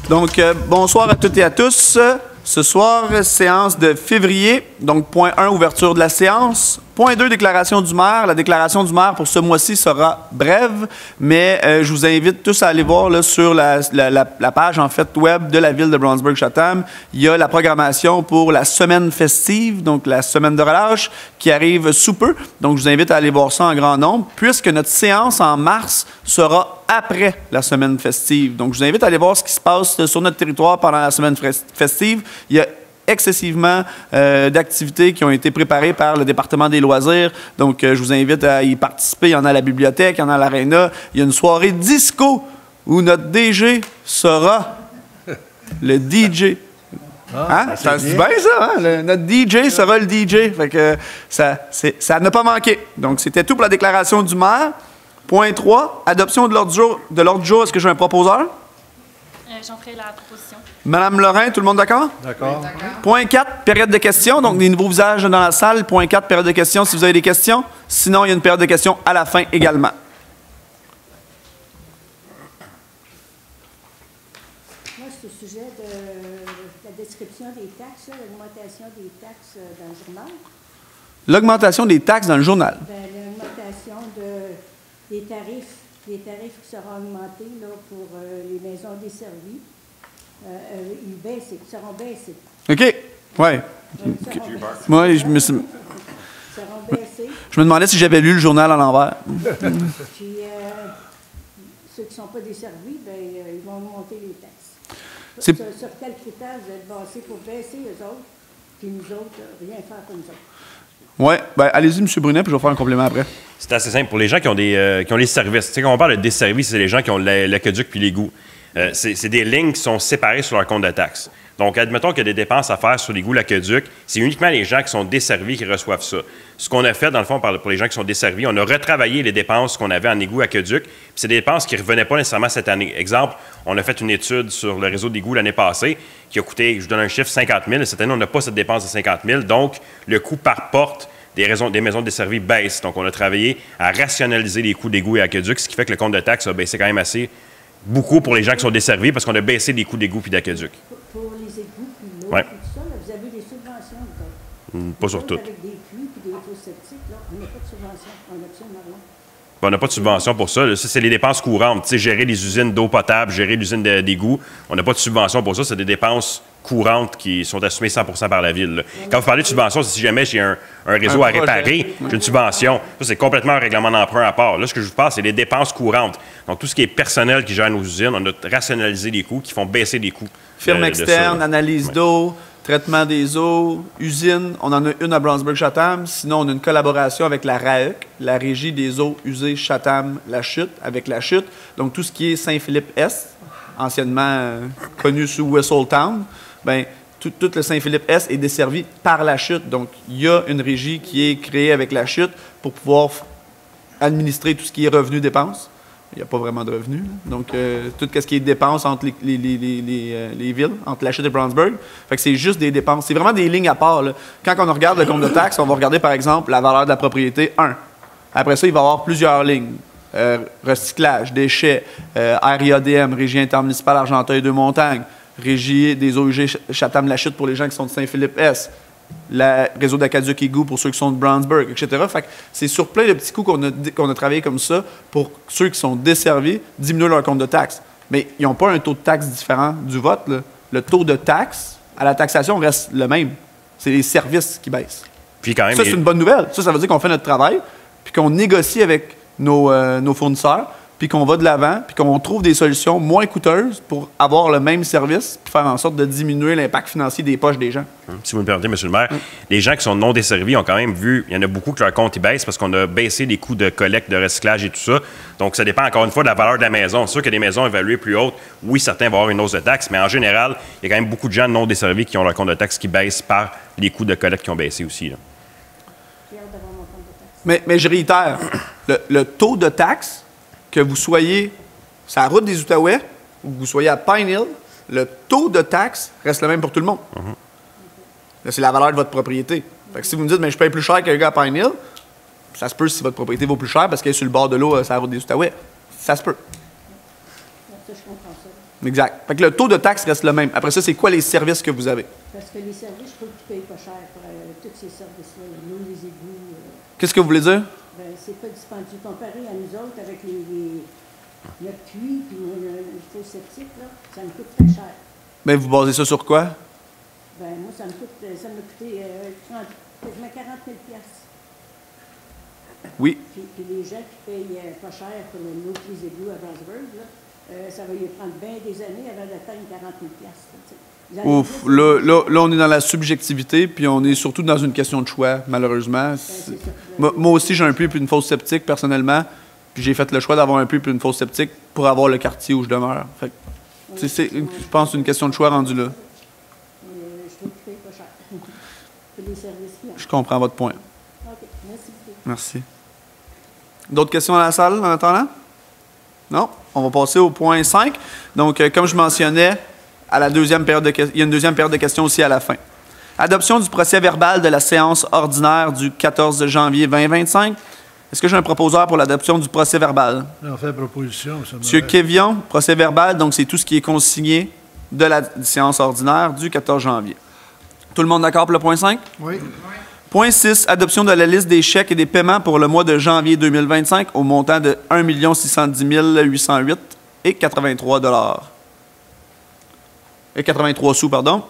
Donc, bonsoir à toutes et à tous. Ce soir, séance de février. Donc, point 1, ouverture de la séance. Point 2, déclaration du maire. La déclaration du maire pour ce mois-ci sera brève, mais je vous invite tous à aller voir là, sur la page en fait web de la ville de Brownsburg-Chatham. Il y a la programmation pour la semaine festive, donc la semaine de relâche, qui arrive sous peu. Donc, je vous invite à aller voir ça en grand nombre, puisque notre séance en mars sera après la semaine festive. Donc, je vous invite à aller voir ce qui se passe sur notre territoire pendant la semaine festive. Il y a excessivement d'activités qui ont été préparées par le département des loisirs. Donc, je vous invite à y participer. Il y en a à la bibliothèque, il y en a à l'aréna. Il y a une soirée disco où notre DG sera le DJ. Hein? Ça se dit bien, ça, hein? Notre DJ sera le DJ. Fait que ça n'a pas manqué. Donc, c'était tout pour la déclaration du maire. Point 3, adoption de l'ordre du jour. Est-ce que j'ai un proposeur? J'en ferai la proposition. Madame Lorrain, tout le monde d'accord? D'accord. Point 4, période de questions. Donc, des nouveaux visages dans la salle. Point 4, période de questions si vous avez des questions. Sinon, il y a une période de questions à la fin également. Moi, c'est au sujet de la description des taxes, l'augmentation des taxes dans le journal. L'augmentation des taxes dans le journal. L'augmentation des tarifs qui seront augmentés là, pour les maisons desservies. Ils seront baissés. OK. Oui. Moi, je me suis... seront baissés. Je me demandais si j'avais lu le journal à l'envers. Puis, ceux qui ne sont pas desservis, ils vont augmenter les taxes. Sur quel critère vous êtes basés pour baisser eux autres, puis nous autres, rien faire pour nous autres? Oui. Bien, allez-y, M. Brunet, puis je vais faire un complément après. C'est assez simple. Pour les gens qui ont les services, tu sais, quand on parle de desservis, c'est les gens qui ont l'aqueduc puis l'égout. C'est des lignes qui sont séparées sur leur compte de taxes. Donc, admettons qu'il y a des dépenses à faire sur l'égout, l'aqueduc, c'est uniquement les gens qui sont desservis qui reçoivent ça. Ce qu'on a fait, dans le fond, pour les gens qui sont desservis, on a retravaillé les dépenses qu'on avait en égout, aqueduc, puis c'est des dépenses qui ne revenaient pas nécessairement cette année. Exemple, on a fait une étude sur le réseau d'égout l'année passée qui a coûté, je vous donne un chiffre, 50 000. Cette année, on n'a pas cette dépense de 50 000. Donc, le coût par porte des maisons desservies baisse. Donc, on a travaillé à rationaliser les coûts d'égout et aqueduc, ce qui fait que le compte de taxes a baissé quand même assez beaucoup pour les gens qui sont desservis parce qu'on a baissé les coûts d'égout et d'aqueduc. Pour les égouts puis l'eau, Ouais. tout ça, là, vous avez des subventions, vous autres. Pas sur toutes. Avec des puits et des fosses septiques, là, on n'a pas de subvention. On n'a absolument rien. On n'a pas de subvention pour ça. Ça, c'est les dépenses courantes. Tu sais, gérer les usines d'eau potable, gérer l'usine d'égout, on n'a pas de subvention pour ça. C'est des dépenses courantes qui sont assumées 100% par la ville. Là. Quand vous parlez de subvention, c'est si jamais j'ai un réseau à réparer, j'ai une subvention. Ça, c'est complètement un règlement d'emprunt à part. Là, ce que je vous parle, c'est les dépenses courantes. Donc, tout ce qui est personnel qui gère nos usines, on a rationalisé les coûts qui font baisser les coûts. Firme externe, analyse d'eau, traitement des eaux, usine. On en a une à Brownsburg-Chatham. Sinon, on a une collaboration avec la RAEC, la Régie des eaux usées Chatham-La Chute, avec La Chute. Donc, tout ce qui est Saint-Philippe-Est, anciennement connu sous Whistletown, bien, tout le Saint-Philippe-Est est desservi par La Chute. Donc, il y a une régie qui est créée avec La Chute pour pouvoir administrer tout ce qui est revenus-dépenses. Il n'y a pas vraiment de revenus. Là. Donc, tout ce qui est dépenses entre les villes, entre La Chute et Brownsburg. Fait que c'est juste des dépenses. C'est vraiment des lignes à part. Là. Quand on regarde le compte de taxes, on va regarder, par exemple, la valeur de la propriété 1. Après ça, il va y avoir plusieurs lignes. Recyclage, déchets, RIADM, Régie intermunicipale Argenteuil-Deux-Montagnes, Régie des eaux usées Chatham-La Chute pour les gens qui sont de Saint-Philippe-Est, le réseau d'Aqueduc Égout pour ceux qui sont de Brownsburg, etc. Fait que c'est sur plein de petits coûts qu'on a travaillé comme ça pour ceux qui sont desservis, diminuer leur compte de taxes. Mais ils n'ont pas un taux de taxe différent du vote. Là. Le taux de taxe à la taxation reste le même. C'est les services qui baissent. Puis quand même, ça, c'est une bonne nouvelle. Ça veut dire qu'on fait notre travail, puis qu'on négocie avec nos fournisseurs, puis qu'on va de l'avant, puis qu'on trouve des solutions moins coûteuses pour avoir le même service, puis faire en sorte de diminuer l'impact financier des poches des gens. Si vous me permettez, M. le maire, les gens qui sont non desservis ont quand même vu, il y en a beaucoup que leur compte y baisse parce qu'on a baissé les coûts de collecte, de recyclage et tout ça. Donc, ça dépend encore une fois de la valeur de la maison. C'est sûr que des maisons évaluées plus hautes, oui, certains vont avoir une hausse de taxes, mais en général, il y a quand même beaucoup de gens non desservis qui ont leur compte de taxes qui baissent par les coûts de collecte qui ont baissé aussi. Là. Mais je réitère, le taux de taxe, que vous soyez sur la route des Outaouais ou que vous soyez à Pine Hill, le taux de taxe reste le même pour tout le monde. C'est la valeur de votre propriété. Fait que si vous me dites, mais je paye plus cher qu'un gars à Pine Hill, ça se peut si votre propriété vaut plus cher parce qu'elle est sur le bord de l'eau sur la route des Outaouais. Ça se peut. Ça, je comprends ça. Exact. Fait que le taux de taxe reste le même. Après ça, c'est quoi les services que vous avez? Parce que les services, je trouve qu'ils ne payent pas cher pour tous ces services-là. L'eau, les égouts. Qu'est-ce que vous voulez dire? Ben, c'est pas dispendieux comparé à nous autres avec notre puits puis le faux septique, là. Ça me coûte très cher. Ben, vous basez ça sur quoi? Ben, moi, ça m'a coûté quasiment 40 000 piastres. Oui. Puis les gens qui payent pas cher pour l'eau et les égouts à Brownsburg, là, ça va y prendre bien des années avant d'atteindre 40 000 piastres. Ouf, là, on est dans la subjectivité, puis on est surtout dans une question de choix, malheureusement. Moi aussi, j'ai un puits puis une fosse septique, personnellement, puis j'ai fait le choix d'avoir un puits puis une fosse septique pour avoir le quartier où je demeure. Fait que, c'est, je pense, une question de choix rendu là. Je trouve qu'ils ne payent pas cher. C'est les services qu'ils ont. Je comprends votre point. OK, merci beaucoup. Merci. D'autres questions dans la salle en attendant? Non? On va passer au point 5. Donc, comme je mentionnais, à la deuxième période il y a une deuxième période de questions aussi à la fin. Adoption du procès-verbal de la séance ordinaire du 14 janvier 2025. Est-ce que j'ai un proposeur pour l'adoption du procès-verbal? On fait proposition. Monsieur Kévion, procès-verbal, donc c'est tout ce qui est consigné de la séance ordinaire du 14 janvier. Tout le monde d'accord pour le point 5? Oui. Point 6, adoption de la liste des chèques et des paiements pour le mois de janvier 2025 au montant de 1 610 808 et 83 sous, pardon.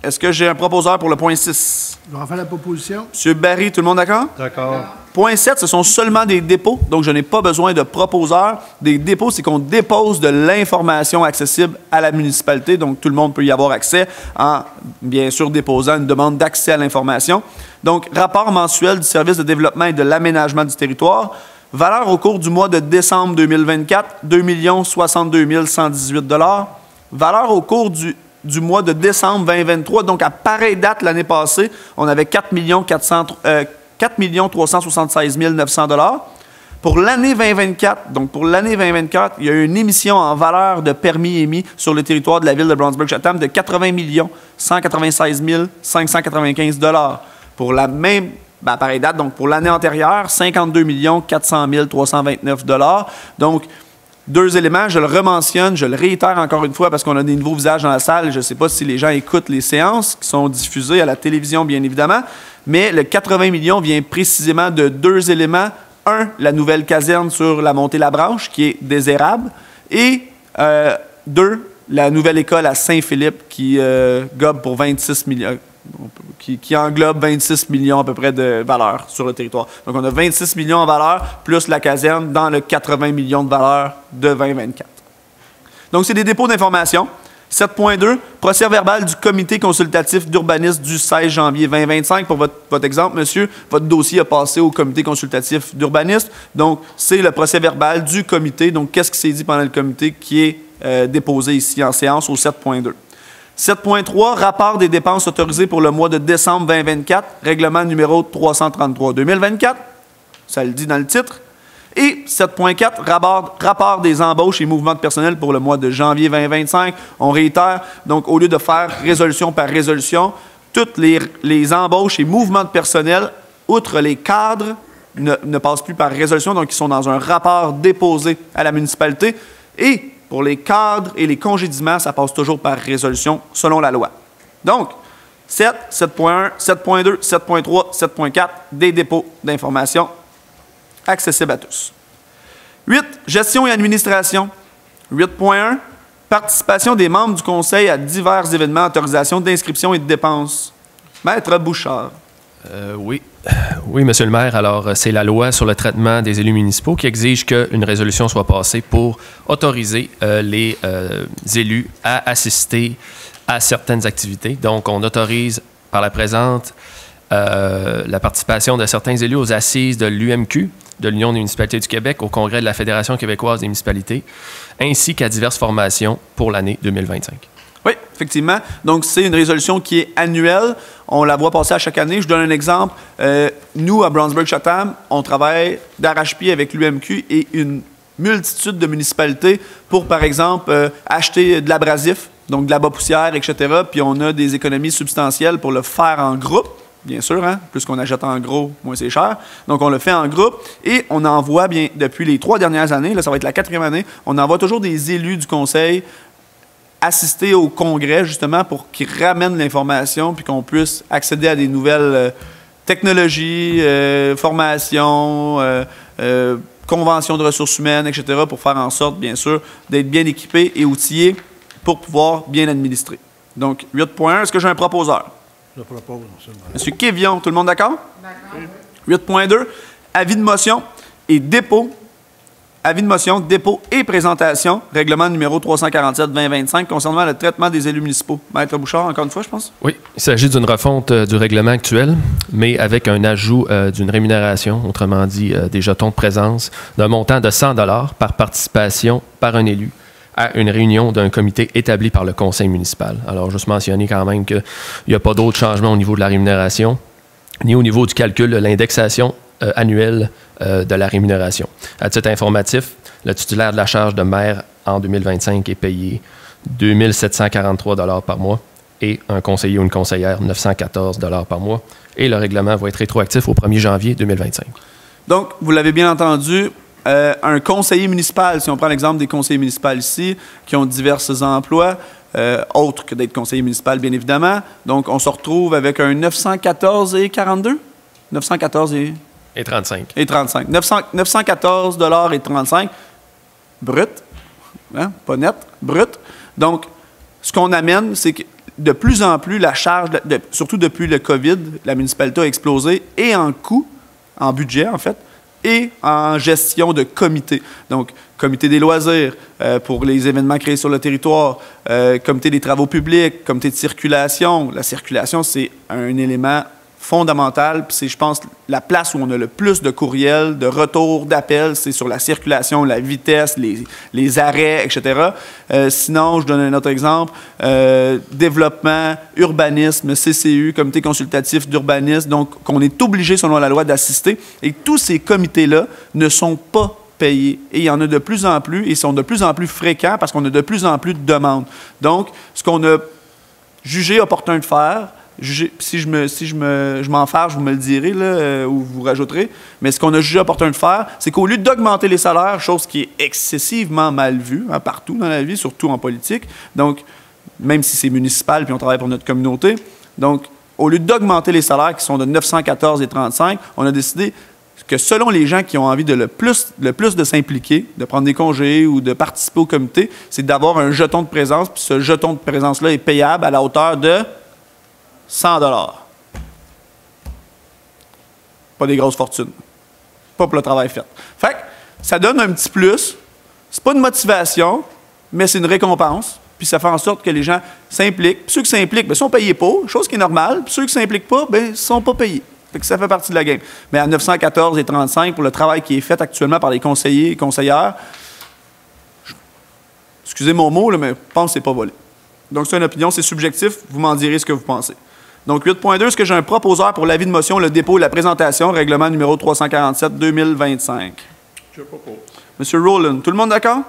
Est-ce que j'ai un proposeur pour le point 6? On va faire la proposition. Monsieur Barry, tout le monde d'accord? D'accord. Point 7, ce sont seulement des dépôts, donc je n'ai pas besoin de proposeur. Des dépôts, c'est qu'on dépose de l'information accessible à la municipalité, donc tout le monde peut y avoir accès en, bien sûr, déposant une demande d'accès à l'information. Donc, rapport mensuel du service de développement et de l'aménagement du territoire. Valeur au cours du mois de décembre 2024, 2 62 118 $. Valeur au cours du mois de décembre 2023, donc à pareille date l'année passée, on avait 4 376 900 $. Pour l'année 2024, donc pour l'année 2024, il y a eu une émission en valeur de permis émis sur le territoire de la ville de Brownsburg-Chatham de 80 196 595 $. Pour la même pareille date, donc pour l'année antérieure, 52 400 329 $. Donc, deux éléments, je le rementionne, je le réitère encore une fois parce qu'on a des nouveaux visages dans la salle. Je ne sais pas si les gens écoutent les séances qui sont diffusées à la télévision, bien évidemment, mais le 80 millions vient précisément de deux éléments. Un, la nouvelle caserne sur la montée-la-Branche qui est désérable, et deux, la nouvelle école à Saint-Philippe qui gobe pour 26 millions. Qui englobe 26 millions à peu près de valeur sur le territoire. Donc, on a 26 millions en valeur, plus la caserne dans le 80 millions de valeur de 2024. Donc, c'est des dépôts d'informations. 7.2, procès-verbal du comité consultatif d'urbanisme du 16 janvier 2025. Pour votre exemple, monsieur, votre dossier a passé au comité consultatif d'urbanisme. Donc, c'est le procès-verbal du comité. Donc, qu'est-ce qui s'est dit pendant le comité qui est déposé ici en séance au 7.2. 7.3, rapport des dépenses autorisées pour le mois de décembre 2024, règlement numéro 333-2024, ça le dit dans le titre. Et 7.4, rapport des embauches et mouvements de personnel pour le mois de janvier 2025. On réitère, donc au lieu de faire résolution par résolution, toutes les embauches et mouvements de personnel, outre les cadres, ne passent plus par résolution, donc ils sont dans un rapport déposé à la municipalité. Et pour les cadres et les congédiements, ça passe toujours par résolution selon la loi. Donc, 7, 7.1, 7.2, 7.3, 7.4, des dépôts d'informations accessibles à tous. 8, gestion et administration. 8.1, participation des membres du conseil à divers événements, autorisation d'inscription et de dépenses. Maître Bouchard. Oui, Monsieur le maire. Alors, c'est la loi sur le traitement des élus municipaux qui exige qu'une résolution soit passée pour autoriser les élus à assister à certaines activités. Donc, on autorise par la présente la participation de certains élus aux assises de l'UMQ, de l'Union des municipalités du Québec, au congrès de la Fédération québécoise des municipalités, ainsi qu'à diverses formations pour l'année 2025. Oui, effectivement. Donc, c'est une résolution qui est annuelle. On la voit passer à chaque année. Je donne un exemple. Nous, à Brownsburg-Chatham, on travaille d'arrache-pied avec l'UMQ et une multitude de municipalités pour, par exemple, acheter de l'abrasif, donc de la bas poussière, etc. Puis on a des économies substantielles pour le faire en groupe. bien sûr, hein? Plus qu'on achète en gros, moins c'est cher. Donc, on le fait en groupe et on envoie, bien, depuis les 3 dernières années, là, ça va être la 4e année, on envoie toujours des élus du conseil assister au congrès, justement, pour qu'ils ramènent l'information puis qu'on puisse accéder à des nouvelles technologies, formations, conventions de ressources humaines, etc., pour faire en sorte, bien sûr, d'être bien équipés et outillés pour pouvoir bien administrer. Donc, 8.1, est-ce que j'ai un proposeur? Je propose, M. le maire. M. Kévion, tout le monde d'accord? D'accord. 8.2, avis de motion et dépôt. Avis de motion, dépôt et présentation, règlement numéro 347-2025 concernant le traitement des élus municipaux. Maître Bouchard, encore une fois, je pense? Oui, il s'agit d'une refonte du règlement actuel, mais avec un ajout d'une rémunération, autrement dit des jetons de présence, d'un montant de 100 $ par participation par un élu à une réunion d'un comité établi par le conseil municipal. Alors, juste mentionner quand même qu'il n'y a pas d'autres changements au niveau de la rémunération, ni au niveau du calcul de l'indexation annuelle de la rémunération. À titre informatif, le titulaire de la charge de maire en 2025 est payé 2 743 $ par mois et un conseiller ou une conseillère 914 $ par mois. Et le règlement va être rétroactif au 1er janvier 2025. Donc, vous l'avez bien entendu, un conseiller municipal, si on prend l'exemple des conseillers municipaux ici, qui ont divers emplois, autres que d'être conseiller municipal, bien évidemment. Donc, on se retrouve avec un 914 et 42? 914 Et 35. Et 35. 914 $ et 35 brut, hein, pas net, brut. Donc, ce qu'on amène, c'est que de plus en plus, la charge, surtout depuis le COVID, la municipalité a explosé, et en coût, en budget en fait, et en gestion de comités. Donc, comité des loisirs pour les événements créés sur le territoire, comité des travaux publics, comité de circulation. La circulation, c'est un élément fondamental, puis c'est, je pense, la place où on a le plus de courriels, de retours, d'appels, c'est sur la circulation, la vitesse, les arrêts, etc. Sinon, je donne un autre exemple, développement, urbanisme, CCU, comité consultatif d'urbanisme, donc qu'on est obligé, selon la loi, d'assister. Et tous ces comités-là ne sont pas payés. Et il y en a de plus en plus, et sont de plus en plus fréquents parce qu'on a de plus en plus de demandes. Donc, ce qu'on a jugé opportun de faire, si je m'enfarge, vous me le direz là, ou vous rajouterez, mais ce qu'on a jugé opportun de faire, c'est qu'au lieu d'augmenter les salaires, chose qui est excessivement mal vue hein, partout dans la vie, surtout en politique, donc même si c'est municipal puis on travaille pour notre communauté, donc au lieu d'augmenter les salaires qui sont de 914 et 35, on a décidé que selon les gens qui ont envie de le plus de s'impliquer, de prendre des congés ou de participer au comité, c'est d'avoir un jeton de présence, puis ce jeton de présence-là est payable à la hauteur de 100 $. Pas des grosses fortunes. Pas pour le travail fait. Fait que ça donne un petit plus. C'est pas une motivation, mais c'est une récompense. Puis ça fait en sorte que les gens s'impliquent. Puis ceux qui s'impliquent, bien, sont payés pas, chose qui est normale. Puis ceux qui ne s'impliquent pas, bien, ne sont pas payés. Fait que ça fait partie de la game. Mais à 914 et 35, pour le travail qui est fait actuellement par les conseillers et conseillères, excusez mon mot, là, mais je pense que c'est pas volé. Donc c'est une opinion, c'est subjectif. Vous m'en direz ce que vous pensez. Donc, 8.2, est-ce que j'ai un proposeur pour l'avis de motion, le dépôt et la présentation, règlement numéro 347-2025? Je propose. Monsieur Rowland, tout le monde d'accord?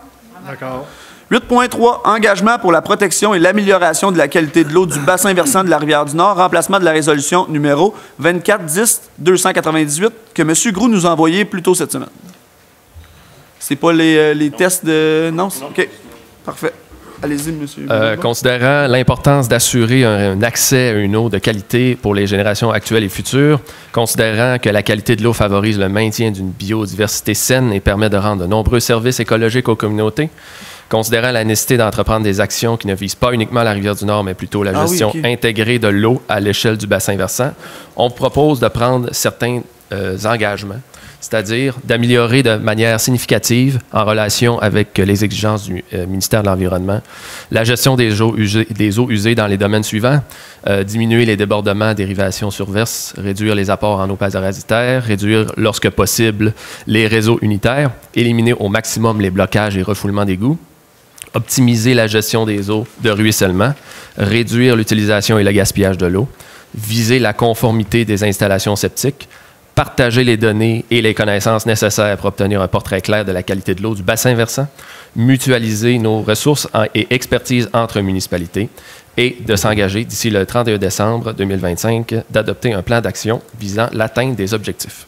D'accord. 8.3, engagement pour la protection et l'amélioration de la qualité de l'eau du bassin versant de la Rivière-du-Nord, remplacement de la résolution numéro 2410-298 que M. Groux nous a envoyé plus tôt cette semaine. C'est pas les tests de... Non? OK. Parfait. Allez-y, monsieur. Considérant l'importance d'assurer un accès à une eau de qualité pour les générations actuelles et futures, considérant que la qualité de l'eau favorise le maintien d'une biodiversité saine et permet de rendre de nombreux services écologiques aux communautés, considérant la nécessité d'entreprendre des actions qui ne visent pas uniquement la Rivière-du-Nord, mais plutôt la gestion intégrée de l'eau à l'échelle du bassin versant, on propose de prendre certains engagements, c'est-à-dire d'améliorer de manière significative, en relation avec les exigences du ministère de l'Environnement, la gestion des eaux usées dans les domaines suivants, diminuer les débordements, dérivations surverses, réduire les apports en eau parasitaire, réduire, lorsque possible, les réseaux unitaires, éliminer au maximum les blocages et refoulements d'égouts, optimiser la gestion des eaux de ruissellement, réduire l'utilisation et le gaspillage de l'eau, viser la conformité des installations septiques, partager les données et les connaissances nécessaires pour obtenir un portrait clair de la qualité de l'eau du bassin versant, mutualiser nos ressources et expertises entre municipalités, et de s'engager d'ici le 31 décembre 2025 d'adopter un plan d'action visant l'atteinte des objectifs.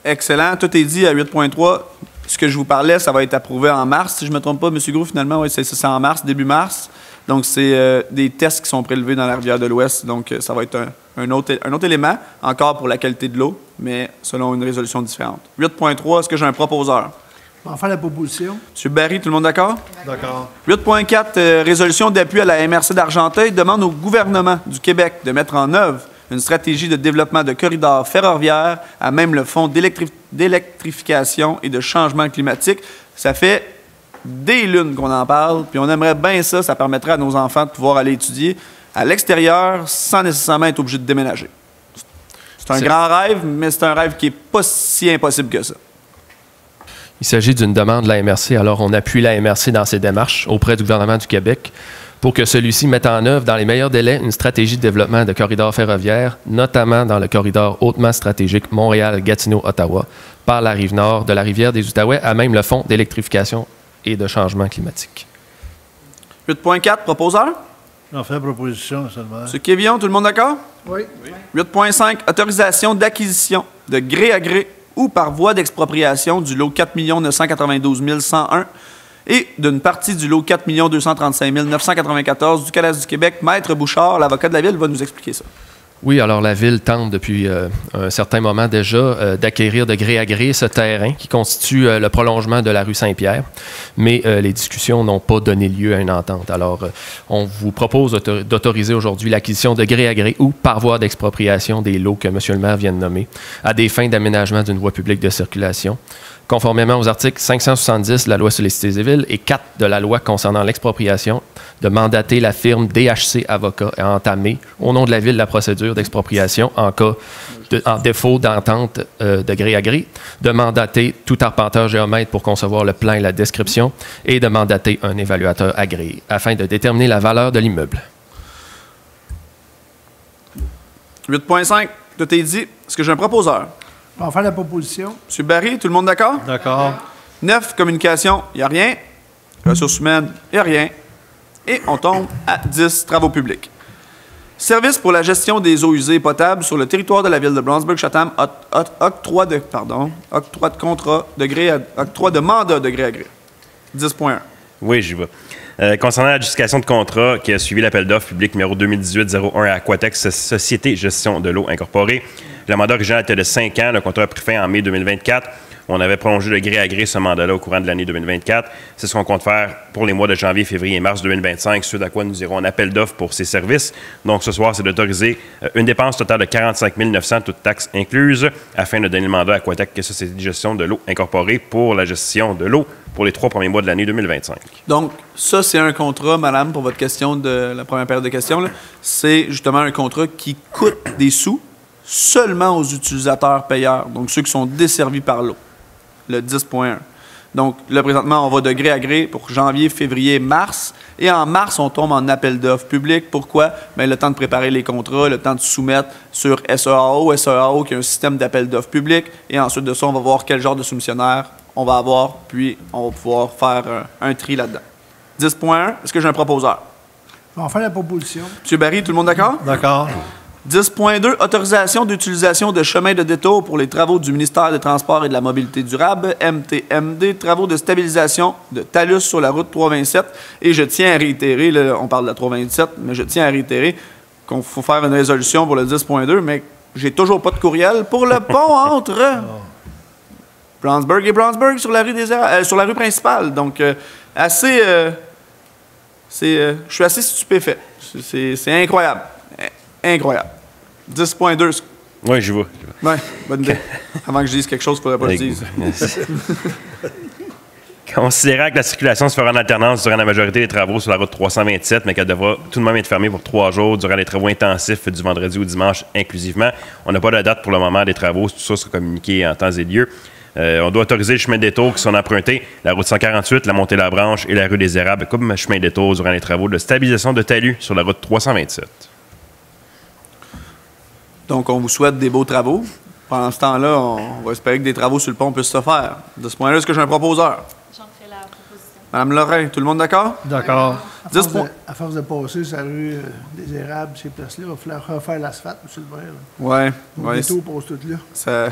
Excellent. Tout est dit à 8.3. Ce que je vous parlais, ça va être approuvé en mars, si je ne me trompe pas, M. Gros, finalement. Oui, c'est en mars, début mars. Donc, c'est des tests qui sont prélevés dans la rivière de l'Ouest. Donc, ça va être un autre élément, encore pour la qualité de l'eau, mais selon une résolution différente. 8.3, est-ce que j'ai un proposeur? On va faire la proposition. M. Barry, tout le monde d'accord? D'accord. 8.4, résolution d'appui à la MRC d'Argenteuil demande au gouvernement du Québec de mettre en œuvre une stratégie de développement de corridors ferroviaires à même le fonds d'électrification et de changement climatique. Ça fait des lunes qu'on en parle, puis on aimerait bien ça. Ça permettrait à nos enfants de pouvoir aller étudier à l'extérieur sans nécessairement être obligés de déménager. C'est un grand rêve, mais c'est un rêve qui n'est pas si impossible que ça. Il s'agit d'une demande de la MRC. Alors, on appuie la MRC dans ses démarches auprès du gouvernement du Québec pour que celui-ci mette en œuvre dans les meilleurs délais une stratégie de développement de corridors ferroviaires, notamment dans le corridor hautement stratégique Montréal-Gatineau-Ottawa, par la rive nord de la rivière des Outaouais à même le fonds d'électrification et de changement climatique. 8.4, proposeur? On fait la proposition seulement. M. Kévillon, tout le monde d'accord? Oui. 8.5, autorisation d'acquisition de gré à gré ou par voie d'expropriation du lot 4 992 101 et d'une partie du lot 4 235 994 du Cadastre du Québec. Maître Bouchard, l'avocat de la Ville, va nous expliquer ça. Oui, alors la Ville tente depuis un certain moment déjà d'acquérir de gré à gré ce terrain qui constitue le prolongement de la rue Saint-Pierre, mais les discussions n'ont pas donné lieu à une entente. Alors, on vous propose d'autoriser aujourd'hui l'acquisition de gré à gré ou par voie d'expropriation des lots que M. le maire vient de nommer à des fins d'aménagement d'une voie publique de circulation, conformément aux articles 570 de la Loi sur les cités et villes et 4 de la Loi concernant l'expropriation, de mandater la firme DHC Avocats à entamer, au nom de la Ville, la procédure d'expropriation en cas en défaut d'entente de gré à gré, de mandater tout arpenteur géomètre pour concevoir le plan et la description et de mandater un évaluateur agréé afin de déterminer la valeur de l'immeuble. 8.5, tout est dit. Est-ce que j'ai un proposeur? On va faire la proposition. M. Barry, tout le monde d'accord? D'accord. 9, communication, il n'y a rien. Ressources humaines, il n'y a rien. Et on tombe à 10, travaux publics. Service pour la gestion des eaux usées potables sur le territoire de la ville de Brownsburg-Chatham, octroi de contrat de gré octroi de mandat de gré à gré. 10.1. Oui, j'y vais. Concernant la justification de contrat qui a suivi l'appel d'offres public numéro 2018-01 à Aquatex Société Gestion de l'eau incorporée, le mandat original était de 5 ans. Le contrat a pris fin en mai 2024. On avait prolongé de gré à gré ce mandat-là au courant de l'année 2024. C'est ce qu'on compte faire pour les mois de janvier, février et mars 2025, suite à quoi nous irons en appel d'offres pour ces services. Donc, ce soir, c'est d'autoriser une dépense totale de 45 900, toutes taxes incluses, afin de donner le mandat à Aquatec Société de Gestion de l'eau incorporée pour la gestion de l'eau pour les 3 premiers mois de l'année 2025. Donc, ça, c'est un contrat, madame, pour votre question de la première période de questions. C'est justement un contrat qui coûte des sous seulement aux utilisateurs payeurs, donc ceux qui sont desservis par l'eau. Le 10.1. Donc, là, présentement, on va de gré à gré pour janvier, février, mars. Et en mars, on tombe en appel d'offres public. Pourquoi? Bien, le temps de préparer les contrats, le temps de soumettre sur SEAO qui est un système d'appel d'offres public. Et ensuite de ça, on va voir quel genre de soumissionnaire on va avoir, puis on va pouvoir faire un tri là-dedans. 10.1, est-ce que j'ai un proposeur? On va faire la proposition. M. Barry, tout le monde d'accord? D'accord. 10.2, autorisation d'utilisation de chemins de détour pour les travaux du ministère des Transports et de la Mobilité durable, MTMD, travaux de stabilisation de talus sur la route 327. Et je tiens à réitérer, là, on parle de la 327, mais je tiens à réitérer qu'il faut faire une résolution pour le 10.2, mais j'ai toujours pas de courriel pour le pont entre Brownsburg et Brownsburg sur la rue, sur la rue principale. Donc, je suis assez stupéfait. C'est incroyable. Incroyable. 10.2. Oui, j'y vais. Oui, bonne idée. Avant que je dise quelque chose, il ne faudrait pas que je dise. Considérant que la circulation se fera en alternance durant la majorité des travaux sur la route 327, mais qu'elle devra tout de même être fermée pour 3 jours durant les travaux intensifs du vendredi au dimanche inclusivement, on n'a pas de date pour le moment des travaux. Tout ça sera communiqué en temps et lieu. On doit autoriser les chemins de détour qui sont empruntés, la route 148, la montée La Branche et la rue des Érables, comme chemin de détour durant les travaux de stabilisation de talus sur la route 327. Donc, on vous souhaite des beaux travaux. Pendant ce temps-là, on va espérer que des travaux sur le pont puissent se faire. De ce point-là, est-ce que j'ai un proposeur? J'en ferai la proposition. Madame Lorrain, tout le monde d'accord? D'accord. 10 points. À force de passer sur la rue des Érables, ces places-là, il va falloir refaire l'asphalte, M. le maire. Ouais. Le détour passe tout là.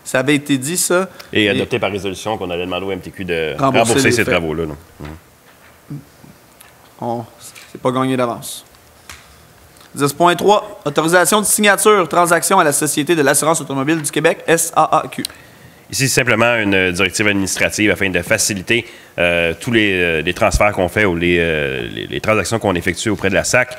Ça avait été dit, ça. Et adopté par résolution qu'on allait demander au MTQ de rembourser ces travaux-là. C'est pas gagné d'avance. 10.3. Autorisation de signature, transaction à la Société de l'assurance automobile du Québec, SAAQ. Ici, c'est simplement une directive administrative afin de faciliter tous les transferts qu'on fait ou les transactions qu'on effectue auprès de la SAC,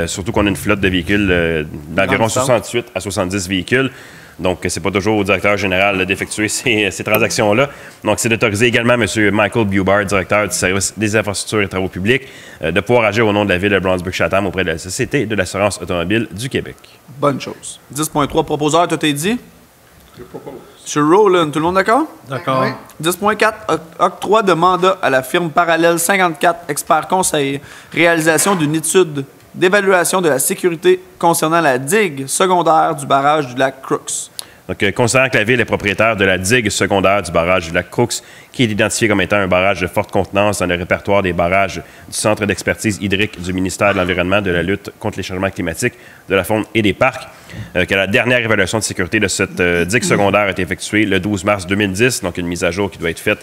surtout qu'on a une flotte de véhicules d'environ 68 à 70 véhicules. Donc, c'est pas toujours au directeur général d'effectuer ces transactions-là. Donc, c'est d'autoriser également M. Michael Bubard, directeur du service des infrastructures et travaux publics, de pouvoir agir au nom de la ville de Brownsburg-Chatham auprès de la Société de l'assurance automobile du Québec. Bonne chose. 10.3. Proposeur, tout est dit? Je propose. Sur Rowland, tout le monde d'accord? D'accord. Oui. 10.4. Octroi de mandat à la firme Parallèle 54, expert conseil. Réalisation d'une étude d'évaluation de la sécurité concernant la digue secondaire du barrage du lac Crooks. Donc, considérant que la Ville est propriétaire de la digue secondaire du barrage du lac Crooks, qui est identifié comme étant un barrage de forte contenance dans le répertoire des barrages du Centre d'expertise hydrique du ministère de l'Environnement, de la lutte contre les changements climatiques, de la faune et des parcs, que la dernière évaluation de sécurité de cette digue secondaire a été effectuée le 12 mars 2010, donc une mise à jour qui doit être faite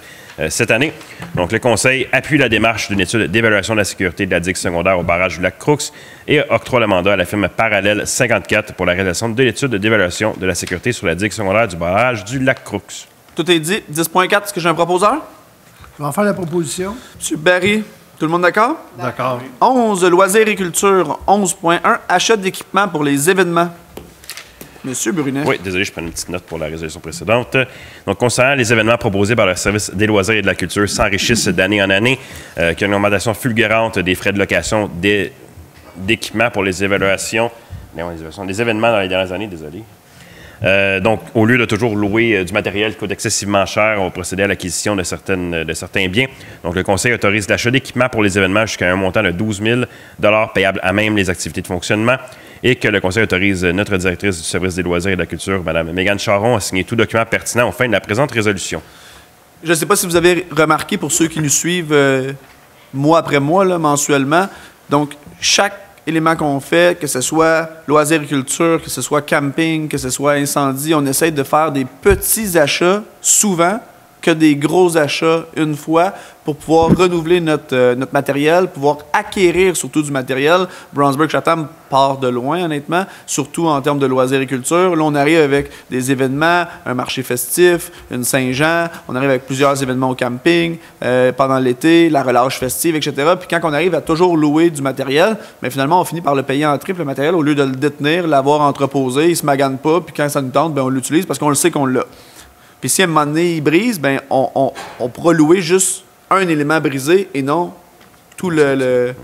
cette année. Donc, le Conseil appuie la démarche d'une étude d'évaluation de la sécurité de la digue secondaire au barrage du lac Crooks et octroie le mandat à la firme Parallèle 54 pour la réalisation de l'étude d'évaluation de la sécurité sur la digue secondaire du barrage du lac Crooks. Tout est dit. 10.4, est-ce que j'ai un proposeur? Je vais en faire la proposition. M. Barry, tout le monde d'accord? D'accord. 11, loisirs et culture. 11.1, achat d'équipements pour les événements. Monsieur Brunet. Oui, désolé, je prends une petite note pour la résolution précédente. Donc, concernant les événements proposés par le service des loisirs et de la culture s'enrichissent d'année en année, qu'il y a une augmentation fulgurante des frais de location d'équipements pour les évaluations, des événements dans les dernières années, désolé. Donc, au lieu de toujours louer du matériel qui coûte excessivement cher, on va procéder à l'acquisition de certains biens. Donc, le Conseil autorise l'achat d'équipements pour les événements jusqu'à un montant de 12 000 $ payable à même les activités de fonctionnement et que le Conseil autorise notre directrice du service des loisirs et de la culture, Mme Mégane Charon, à signer tout document pertinent aux fins de la présente résolution. Je ne sais pas si vous avez remarqué, pour ceux qui nous suivent mois après mois, là, mensuellement, donc chaque élément qu'on fait, que ce soit loisirs et culture, que ce soit camping, que ce soit incendie, on essaie de faire des petits achats souvent que des gros achats une fois pour pouvoir renouveler notre matériel, pouvoir acquérir surtout du matériel. Brownsburg-Chatham part de loin, honnêtement, surtout en termes de loisirs et culture. Là, on arrive avec des événements, un marché festif, une Saint-Jean, on arrive avec plusieurs événements au camping, pendant l'été, la relâche festive, etc. Puis quand on arrive à toujours louer du matériel, mais finalement, on finit par le payer en triple, le matériel, au lieu de le détenir, l'avoir entreposé, il ne se magane pas, puis quand ça nous tente, bien, on l'utilise parce qu'on le sait qu'on l'a. Puis si à un moment donné, il brise, bien, on pourra louer juste un élément brisé et non tout le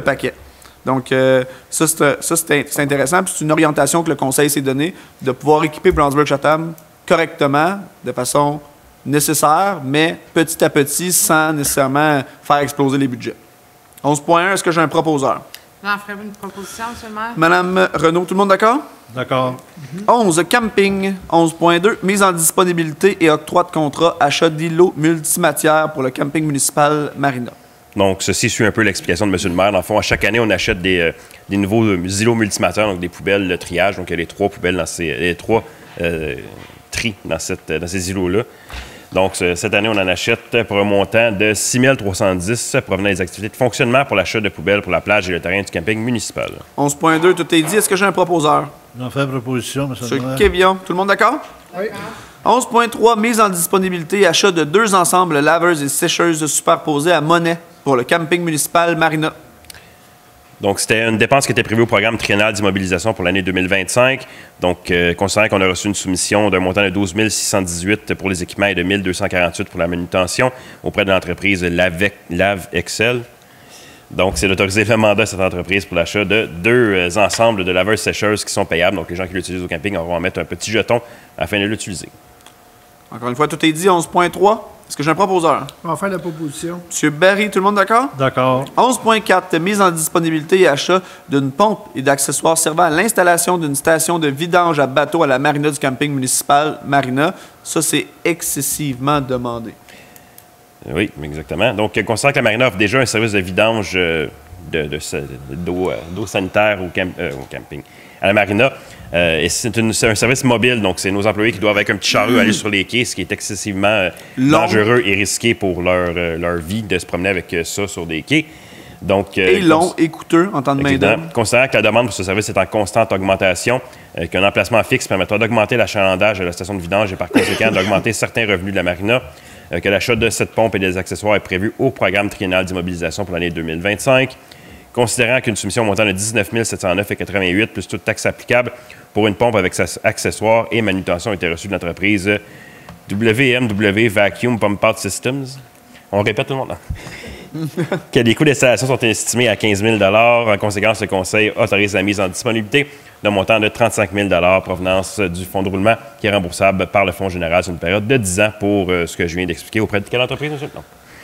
paquet. Donc, ça, c'est intéressant. Puis c'est une orientation que le Conseil s'est donnée de pouvoir équiper Brownsburg-Chatham correctement, de façon nécessaire, mais petit à petit, sans nécessairement faire exploser les budgets. 11.1, est-ce que j'ai un proposeur? J'en ferai une proposition, M. le maire. Madame Renaud, tout le monde d'accord? D'accord. 11, camping. 11.2, mise en disponibilité et octroi de contrat, achat d'îlots multimatières pour le camping municipal Marina. Donc, ceci suit un peu l'explication de M. le maire. Dans le fond, à chaque année, on achète des nouveaux îlots multimatières, donc des poubelles de triage. Donc, il y a les 3 poubelles les 3 tris dans ces îlots-là. Donc, cette année, on en achète pour un montant de 6 310 provenant des activités de fonctionnement pour l'achat de poubelles pour la plage et le terrain du camping municipal. 11.2, tout est dit. Est-ce que j'ai un proposeur? J'en fais la proposition, M. le maire. Kévion, tout le monde d'accord? Oui. 11.3, mise en disponibilité, achat de 2 ensembles laveuses et sécheuses superposées à monnaie pour le camping municipal Marina. Donc, c'était une dépense qui était prévue au programme triennal d'immobilisation pour l'année 2025. Donc, considérant qu'on a reçu une soumission d'un montant de 12 618 pour les équipements et de 1 248 pour la manutention auprès de l'entreprise Lave Excel. Donc, c'est d'autoriser le mandat de cette entreprise pour l'achat de 2 ensembles de laveuses sécheuses qui sont payables. Donc, les gens qui l'utilisent au camping auront à mettre un petit jeton afin de l'utiliser. Encore une fois, tout est dit. 11.3. Est-ce que j'ai un proposeur? On va faire la proposition. M. Barry, tout le monde d'accord? D'accord. 11.4, mise en disponibilité et achat d'une pompe et d'accessoires servant à l'installation d'une station de vidange à bateau à la marina du camping municipal Marina. Ça, c'est excessivement demandé. Oui, exactement. Donc, considérant que la marina offre déjà un service de vidange d'eau sanitaire au camping, à la marina, et c'est un service mobile, donc c'est nos employés qui doivent avec un petit chariot aller sur les quais, ce qui est excessivement dangereux et risqué pour leur vie de se promener avec ça sur des quais. Donc, et long et coûteux en temps de main-d'œuvre. Considérant que la demande pour ce service est en constante augmentation, qu'un emplacement fixe permettra d'augmenter l'achalandage de la station de vidange et par conséquent d'augmenter certains revenus de la marina, que l'achat de cette pompe et des accessoires est prévu au programme triennal d'immobilisation pour l'année 2025. Considérant qu'une soumission montant de 19 709,88 plus toute taxe applicable pour une pompe avec accessoires et manutention a été reçue de l'entreprise WMW Vacuum Pump Out Systems. On répète tout le monde. Que les coûts d'installation sont estimés à 15 000 En conséquence, le Conseil autorise la mise en disponibilité d'un montant de 35 000 provenance du fonds de roulement qui est remboursable par le Fonds général sur une période de 10 ans pour ce que je viens d'expliquer auprès de quelle entreprise, monsieur? Non.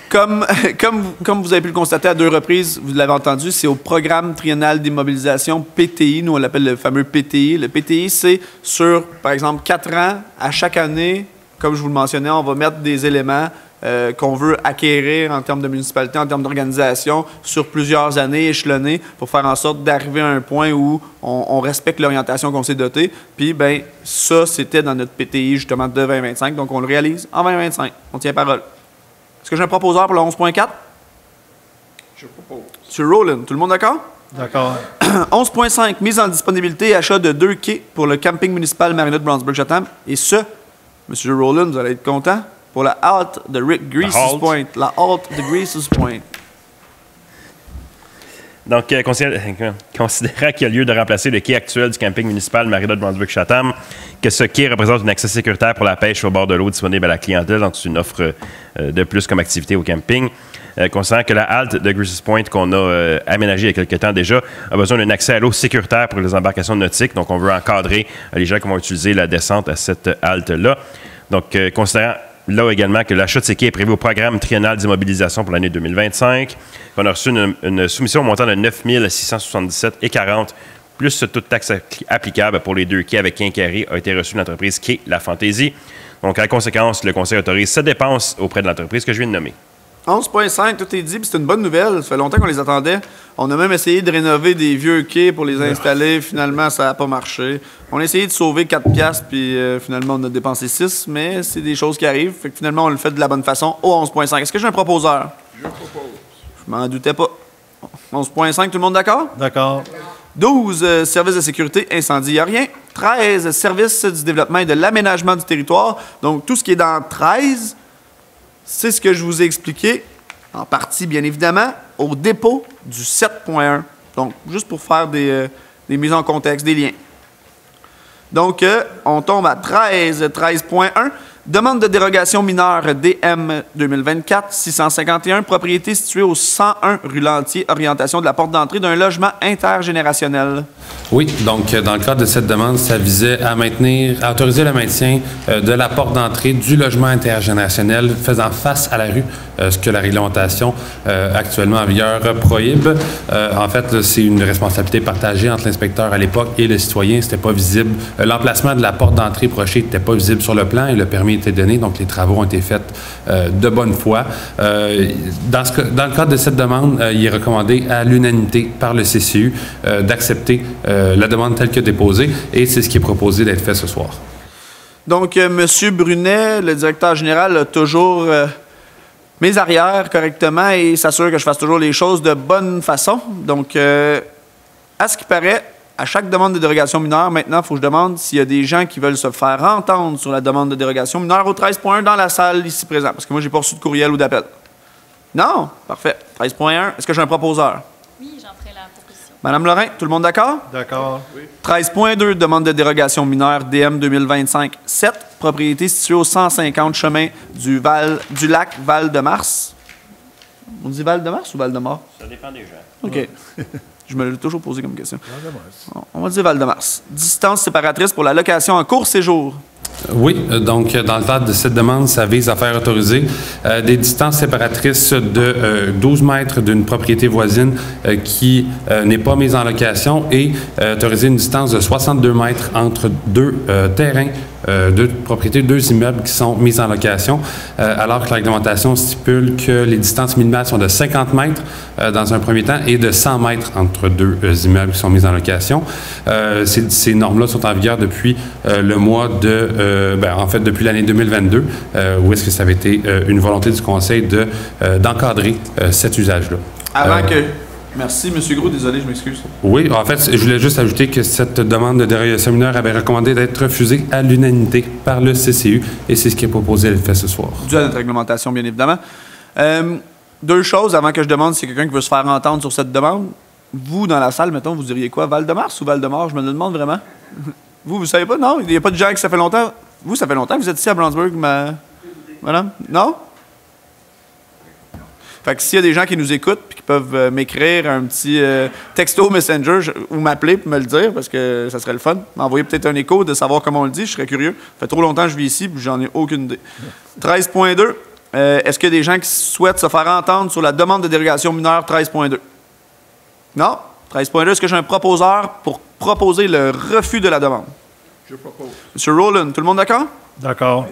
Comme vous avez pu le constater à 2 reprises, vous l'avez entendu, c'est au programme triennal d'immobilisation PTI. Nous, on l'appelle le fameux PTI. Le PTI, c'est sur, par exemple, 4 ans. À chaque année, comme je vous le mentionnais, on va mettre des éléments qu'on veut acquérir en termes de municipalité, en termes d'organisation, sur plusieurs années échelonnées pour faire en sorte d'arriver à un point où on respecte l'orientation qu'on s'est dotée. Puis, bien, ça, c'était dans notre PTI, justement, de 2025. Donc, on le réalise en 2025. On tient parole. Est-ce que j'ai un proposeur pour le 11.4? Je propose. Sur Rowland, tout le monde d'accord? D'accord. 11.5, mise en disponibilité et achat de 2 quais pour le camping municipal Marina de Brownsburg-Chatham. Et ce, M. Rowland, vous allez être content, pour la halte de Rick Greases Point. La halte de Greases Point. Donc, considérant qu'il y a lieu de remplacer le quai actuel du camping municipal Marina de Brownsburg-Chatham, que ce quai représente un accès sécuritaire pour la pêche au bord de l'eau disponible à la clientèle, donc c'est une offre de plus comme activité au camping. Considérant que la halte de Greases Point qu'on a aménagée il y a quelques temps déjà a besoin d'un accès à l'eau sécuritaire pour les embarcations nautiques, donc on veut encadrer les gens qui vont utiliser la descente à cette halte-là. Donc, considérant là également que l'achat de ces quais est prévu au programme triennal d'immobilisation pour l'année 2025. On a reçu une soumission au montant de 9 677,40 plus toute taxe applicable pour les 2 quais avec quincaillerie a été reçue de l'entreprise Quai La Fantaisie. Donc, à conséquence, le Conseil autorise cette dépense auprès de l'entreprise que je viens de nommer. 11.5, tout est dit, puis c'est une bonne nouvelle. Ça fait longtemps qu'on les attendait. On a même essayé de rénover des vieux quais pour les installer. Finalement, ça n'a pas marché. On a essayé de sauver 4 piastres, puis finalement, on a dépensé 6, mais c'est des choses qui arrivent. Fait que finalement, on le fait de la bonne façon au 11.5. Est-ce que j'ai un proposeur? Je propose. Je m'en doutais pas. 11.5, tout le monde d'accord? D'accord. 12, services de sécurité, incendie, il n'y a rien. 13, services du développement et de l'aménagement du territoire. Donc, tout ce qui est dans 13... c'est ce que je vous ai expliqué, en partie bien évidemment, au dépôt du 7.1. Donc, juste pour faire des mises en contexte, des liens. Donc, on tombe à 13.1. Demande de dérogation mineure DM 2024, 651, propriété située au 101 rue Lantier, orientation de la porte d'entrée d'un logement intergénérationnel. Oui, donc dans le cadre de cette demande, ça visait à autoriser le maintien de la porte d'entrée du logement intergénérationnel faisant face à la rue, ce que la réglementation actuellement en vigueur prohibe. En fait, c'est une responsabilité partagée entre l'inspecteur à l'époque et le citoyen. C'était pas visible. L'emplacement de la porte d'entrée projetée n'était pas visible sur le plan et le permis été donné, donc les travaux ont été faits de bonne foi. Dans le cadre de cette demande, il est recommandé à l'unanimité par le CCU d'accepter la demande telle que déposée et c'est ce qui est proposé d'être fait ce soir. Donc, M. Brunet, le directeur général, a toujours mes arrières correctement et s'assure que je fasse toujours les choses de bonne façon. Donc, à ce qui paraît, à chaque demande de dérogation mineure, maintenant, il faut que je demande s'il y a des gens qui veulent se faire entendre sur la demande de dérogation mineure au 13.1 dans la salle ici présent. Parce que moi, j'ai pas reçu de courriel ou d'appel. Non? Parfait. 13.1. Est-ce que j'ai un proposeur? Oui, j'en ferai la proposition. Madame Lorrain, tout le monde d'accord? D'accord. Oui. 13.2, demande de dérogation mineure DM 2025-7, propriété située au 150 chemin du lac Val-de-Mars. On dit Val-de-Mars ou Val-de-Mort? Ça dépend des gens. OK. Je me l'ai toujours posé comme question. On va dire Val-de-Mars. Distance séparatrice pour la location en court séjour. Oui, donc dans le cadre de cette demande, ça vise à faire autoriser des distances séparatrices de 12 mètres d'une propriété voisine qui n'est pas mise en location et autoriser une distance de 62 mètres entre 2 terrains deux propriétés, 2 immeubles qui sont mis en location, alors que la réglementation stipule que les distances minimales sont de 50 mètres dans un premier temps et de 100 mètres entre 2 immeubles qui sont mis en location. Ces normes-là sont en vigueur depuis le mois de... en fait, depuis l'année 2022, où est-ce que ça avait été une volonté du Conseil d'encadrer cet usage-là. Avant que... Merci, M. Gros. Désolé, je m'excuse. Oui, en fait, je voulais juste ajouter que cette demande de dérogation mineure avait recommandé d'être refusée à l'unanimité par le CCU, et c'est ce qui est proposé à l'effet ce soir. Dû à notre réglementation, bien évidemment. 2 choses avant que je demande si quelqu'un qui veut se faire entendre sur cette demande. Vous, dans la salle, mettons, vous diriez quoi? Val-de-Mars ou Val-de-Mort? Je me le demande vraiment. Vous savez pas? Non? Il n'y a pas de gens qui ça fait longtemps? Vous, ça fait longtemps que vous êtes ici à Brownsburg, madame? Non? Fait que s'il y a des gens qui nous écoutent et qui peuvent m'écrire un petit texto Messenger ou m'appeler pour me le dire, parce que ça serait le fun, m'envoyer peut-être un écho de savoir comment on le dit, je serais curieux. Ça fait trop longtemps que je vis ici et j'en ai aucune idée. 13.2. Est-ce qu'il y a des gens qui souhaitent se faire entendre sur la demande de dérogation mineure 13.2? Non? 13.2. Est-ce que j'ai un proposeur pour proposer le refus de la demande? Je propose. M. Rowland, tout le monde d'accord? D'accord.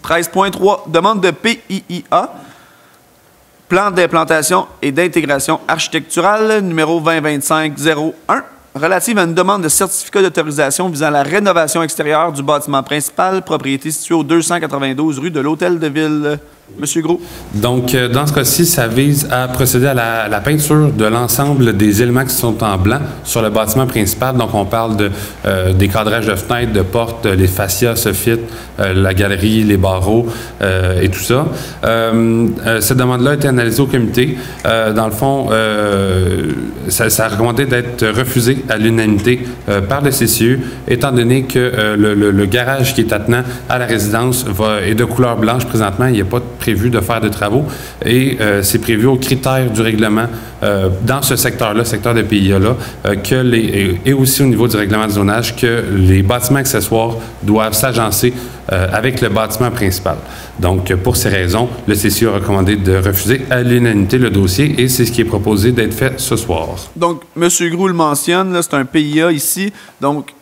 13.3. Demande de PIIA. Plan d'implantation et d'intégration architecturale, numéro 2025-01, relative à une demande de certificat d'autorisation visant la rénovation extérieure du bâtiment principal, propriété située au 292 rue de l'Hôtel de Ville. Monsieur Gros. Donc, dans ce cas-ci, ça vise à procéder à la peinture de l'ensemble des éléments qui sont en blanc sur le bâtiment principal. Donc, on parle des cadrages de fenêtres, de portes, les fascias, soffites, la galerie, les barreaux et tout ça. Cette demande-là a été analysée au comité. Dans le fond, ça a recommandé d'être refusé à l'unanimité par le CCU, étant donné que le garage qui est attenant à la résidence est de couleur blanche présentement. Il n'y a pas prévu de faire de travaux et c'est prévu aux critères du règlement dans ce secteur-là, secteur de PIA-là, et aussi au niveau du règlement de zonage, que les bâtiments accessoires doivent s'agencer avec le bâtiment principal. Donc, pour ces raisons, le CCU a recommandé de refuser à l'unanimité le dossier et c'est ce qui est proposé d'être fait ce soir. Donc, M. Groux le mentionne, c'est un PIA ici, donc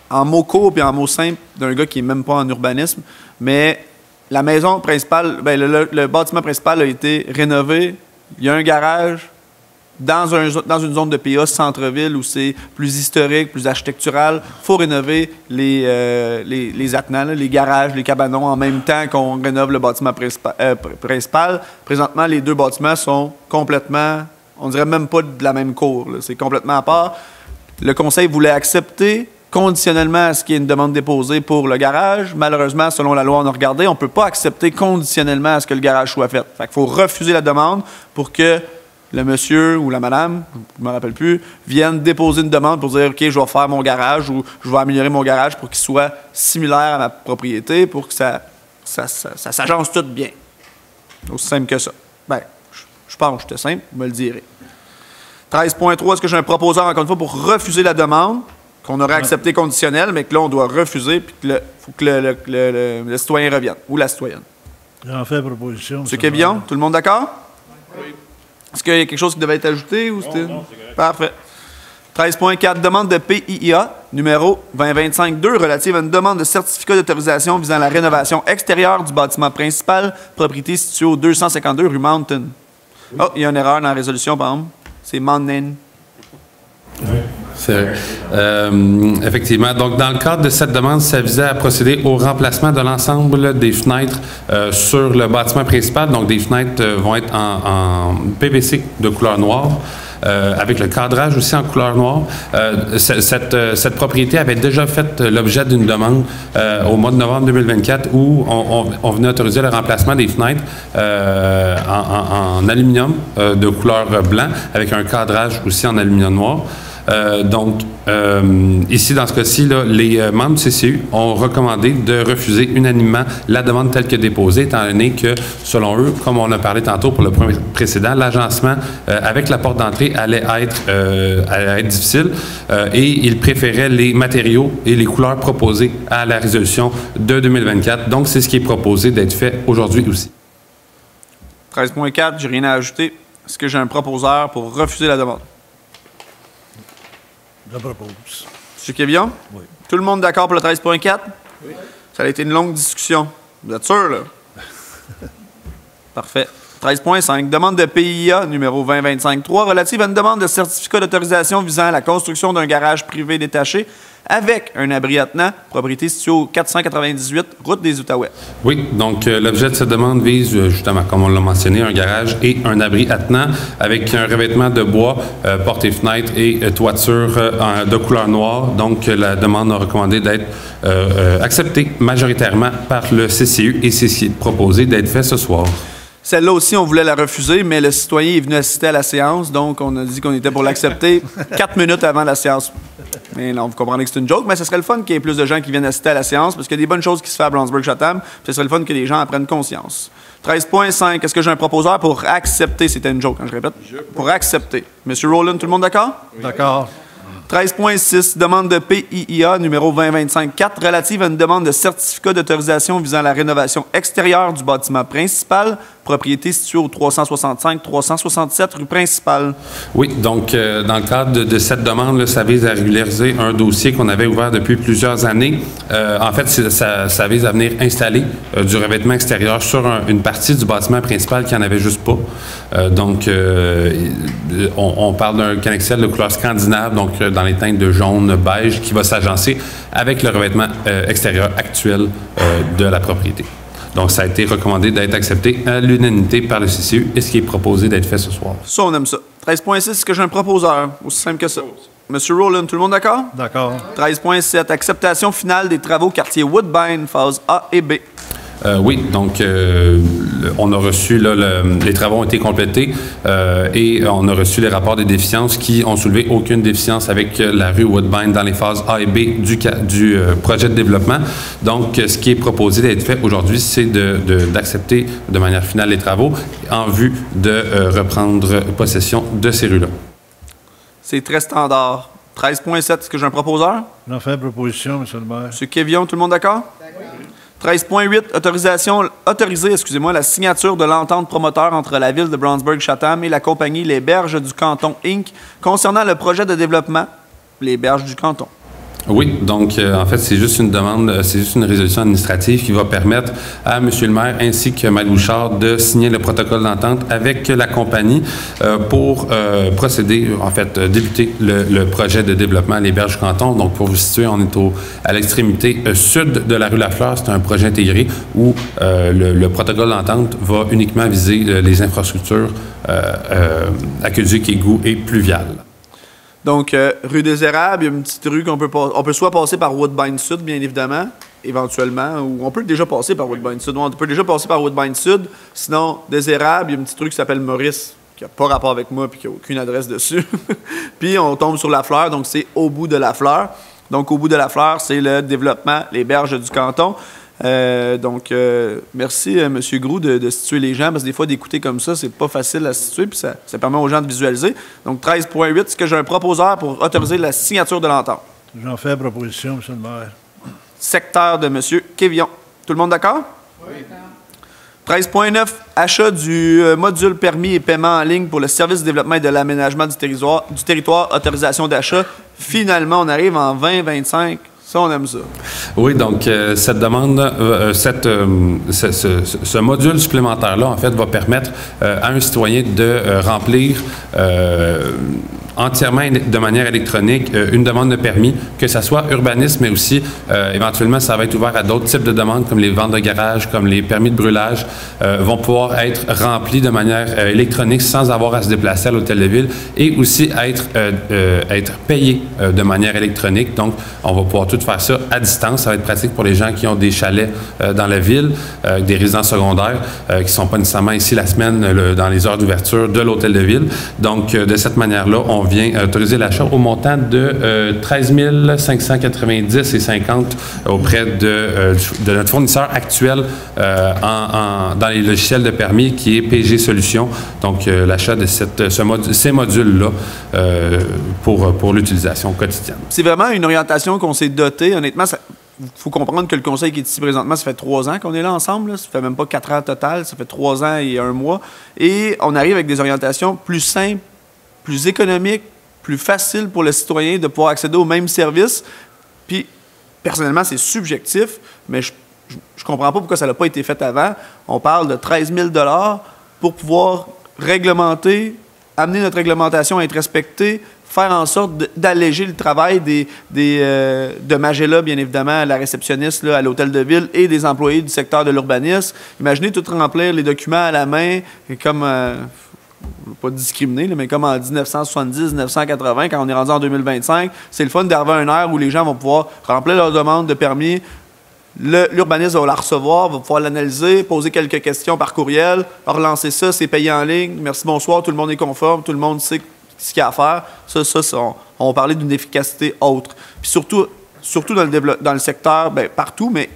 en mots courts et en mots simples d'un gars qui n'est même pas en urbanisme, mais la maison principale, le bâtiment principal a été rénové. Il y a un garage dans une zone de PA centre-ville où c'est plus historique, plus architectural. Il faut rénover les attenants, les garages, les cabanons en même temps qu'on rénove le bâtiment principal. Présentement, les 2 bâtiments sont complètement, on dirait même pas de la même cour. C'est complètement à part. Le conseil voulait accepter conditionnellement à ce qu'il y ait une demande déposée pour le garage. Malheureusement, selon la loi, on a regardé, on ne peut pas accepter conditionnellement à ce que le garage soit fait. Fait qu'il faut refuser la demande pour que le monsieur ou la madame, je ne me rappelle plus, vienne déposer une demande pour dire « OK, je vais faire mon garage ou je vais améliorer mon garage pour qu'il soit similaire à ma propriété, pour que ça s'agence tout bien. » Aussi simple que ça. Bien, je pense que c'était simple, vous me le direz. 13.3, est-ce que j'ai un proposeur, encore une fois, pour refuser la demande qu'on aurait accepté conditionnel, mais que là, on doit refuser, puis qu'il faut que le citoyen revienne, ou la citoyenne. J'en fais proposition. M. Québillon, tout le monde d'accord? Oui. Est-ce qu'il y a quelque chose qui devait être ajouté? Ou c'était... Non, c'est correct. Parfait. 13.4, demande de PIIA, numéro 2025-2, relative à une demande de certificat d'autorisation visant la rénovation extérieure du bâtiment principal, propriété située au 252 rue Mountain. Oui. Oh, il y a une erreur dans la résolution, par exemple. C'est Mountain. Oui. Effectivement. Donc, dans le cadre de cette demande, ça visait à procéder au remplacement de l'ensemble des fenêtres sur le bâtiment principal. Donc, des fenêtres vont être en PVC de couleur noire. Avec le cadrage aussi en couleur noire. Cette propriété avait déjà fait l'objet d'une demande au mois de novembre 2024 où on venait autoriser le remplacement des fenêtres en aluminium de couleur blanc avec un cadrage aussi en aluminium noir. Donc, ici, dans ce cas-ci, les membres du CCU ont recommandé de refuser unanimement la demande telle que déposée, étant donné que, selon eux, comme on a parlé tantôt pour le premier précédent, l'agencement avec la porte d'entrée allait être difficile et ils préféraient les matériaux et les couleurs proposées à la résolution de 2024. Donc, c'est ce qui est proposé d'être fait aujourd'hui aussi. 13.4, j'ai rien à ajouter. Est-ce que j'ai un proposeur pour refuser la demande? Je propose. M. Québillon? Oui. Tout le monde d'accord pour le 13.4? Oui. Ça a été une longue discussion. Vous êtes sûr, là? Parfait. 13.5. Demande de PIA numéro 2025-3 relative à une demande de certificat d'autorisation visant la construction d'un garage privé détaché avec un abri attenant, propriété située au 498 route des Outaouais. Oui, donc l'objet de cette demande vise justement, comme on l'a mentionné, un garage et un abri attenant avec un revêtement de bois, portes et fenêtres et toiture de couleur noire. Donc la demande a recommandé d'être acceptée majoritairement par le CCU et c'est ce qui est proposé d'être fait ce soir. Celle-là aussi, on voulait la refuser, mais le citoyen est venu assister à la séance, donc on a dit qu'on était pour l'accepter 4 minutes avant la séance. Mais là, vous comprenez que c'est une joke, mais ce serait le fun qu'il y ait plus de gens qui viennent assister à la séance, parce qu'il y a des bonnes choses qui se font à Brownsburg-Chatham, puis ce serait le fun que les gens en prennent conscience. 13.5, est-ce que j'ai un proposeur pour accepter? C'était une joke, hein, je répète. Pour accepter. Monsieur Rowland, tout le monde d'accord? Oui. D'accord. 13.6, demande de PIA numéro 2025-4 relative à une demande de certificat d'autorisation visant la rénovation extérieure du bâtiment principal, propriété située au 365-367 rue principale. Oui, donc dans le cadre de cette demande, là, ça vise à régulariser un dossier qu'on avait ouvert depuis plusieurs années. En fait, ça vise à venir installer du revêtement extérieur sur une partie du bâtiment principal qui n'en avait juste pas. On parle d'un cannexel de couleur scandinave, donc dans les teintes de jaune, beige, qui va s'agencer avec le revêtement extérieur actuel de la propriété. Donc, ça a été recommandé d'être accepté à l'unanimité par le CCU et ce qui est proposé d'être fait ce soir. Ça, on aime ça. 13.6, est-ce que j'ai un proposeur? Aussi simple que ça. Monsieur Rowland, tout le monde d'accord? D'accord. 13.7, acceptation finale des travaux quartier Woodbine, phase A et B. Oui, donc on a reçu, là, les travaux ont été complétés et on a reçu les rapports des déficiences qui ont soulevé aucune déficience avec la rue Woodbine dans les phases A et B du projet de développement. Donc, ce qui est proposé d'être fait aujourd'hui, c'est d'accepter de manière finale les travaux en vue de reprendre possession de ces rues-là. C'est très standard. 13.7, est-ce que j'ai un proposeur? J'en fais proposition, M. le maire. M. Kévion, tout le monde d'accord? D'accord. 13.8, autoriser la signature de l'entente promoteur entre la Ville de Brownsburg-Chatham et la compagnie Les Berges du Canton Inc. concernant le projet de développement Les Berges du Canton. Oui, donc en fait, c'est juste une demande, c'est juste une résolution administrative qui va permettre à M. le maire ainsi que Maître Bouchard de signer le protocole d'entente avec la compagnie pour procéder, en fait, débuter le projet de développement Les Berges du Canton. Donc, pour vous situer, on est à l'extrémité sud de la rue Lafleur. C'est un projet intégré où le protocole d'entente va uniquement viser les infrastructures aqueducs, égouts et pluviales. Donc, rue des Érables, il y a une petite rue qu'on peut soit passer par Woodbine Sud, bien évidemment, éventuellement, ou on peut déjà passer par Woodbine Sud. On peut déjà passer par Woodbine Sud. Sinon, des Érables, il y a une petite rue qui s'appelle Maurice, qui n'a pas rapport avec moi et qui n'a aucune adresse dessus. Puis, on tombe sur la Fleur, donc c'est au bout de la Fleur. Donc, au bout de la Fleur, c'est le développement Les Berges du Canton. Merci, M. Groux, de situer les gens, parce que des fois, d'écouter comme ça, c'est pas facile à situer, puis ça permet aux gens de visualiser. Donc, 13.8, est-ce que j'ai un proposeur pour autoriser la signature de l'entente? J'en fais proposition, M. le maire. Secteur de M. Kévion. Tout le monde d'accord? Oui. 13.9, achat du module permis et paiement en ligne pour le service de développement et de l'aménagement du territoire, autorisation d'achat. Finalement, on arrive en 2025. Ça, on aime ça. Oui, donc cette demande, ce module supplémentaire-là, en fait, va permettre à un citoyen de remplir entièrement de manière électronique une demande de permis, que ce soit urbanisme, mais aussi éventuellement ça va être ouvert à d'autres types de demandes comme les ventes de garage, comme les permis de brûlage, vont pouvoir être remplis de manière électronique sans avoir à se déplacer à l'hôtel de ville et aussi être payés de manière électronique. Donc, on va pouvoir tout faire ça à distance. Ça va être pratique pour les gens qui ont des chalets dans la ville, des résidences secondaires qui ne sont pas nécessairement ici la semaine dans les heures d'ouverture de l'hôtel de ville. Donc, de cette manière-là, on vient autoriser l'achat au montant de 13 590,50 auprès de notre fournisseur actuel dans les logiciels de permis qui est PG Solutions. Donc, l'achat de ces modules-là pour l'utilisation quotidienne. C'est vraiment une orientation qu'on s'est dotée. Honnêtement, il faut comprendre que le conseil qui est ici présentement, ça fait 3 ans qu'on est là ensemble. Là. Ça fait même pas 4 ans total. Ça fait 3 ans et 1 mois. Et on arrive avec des orientations plus simples, plus économiques, plus faciles pour le citoyen de pouvoir accéder aux mêmes services. Puis, personnellement, c'est subjectif, mais je comprends pas pourquoi ça n'a pas été fait avant. On parle de 13 000 $ pour pouvoir réglementer, amener notre réglementation à être respectée, faire en sorte d'alléger le travail de Magella, bien évidemment, la réceptionniste là, à l'hôtel de ville et des employés du secteur de l'urbanisme. Imaginez tout remplir les documents à la main, comme, pas discriminer, là, mais comme en 1970, 1980, quand on est rendu en 2025, c'est le fun d'arriver à une ère où les gens vont pouvoir remplir leur demande de permis. L'urbaniste va la recevoir, va pouvoir l'analyser, poser quelques questions par courriel, relancer ça, c'est payé en ligne. Merci, bonsoir, tout le monde est conforme, tout le monde sait ce qu'il y a à faire. Ça on va parler d'une efficacité autre. Puis surtout dans le secteur, bien, partout, mais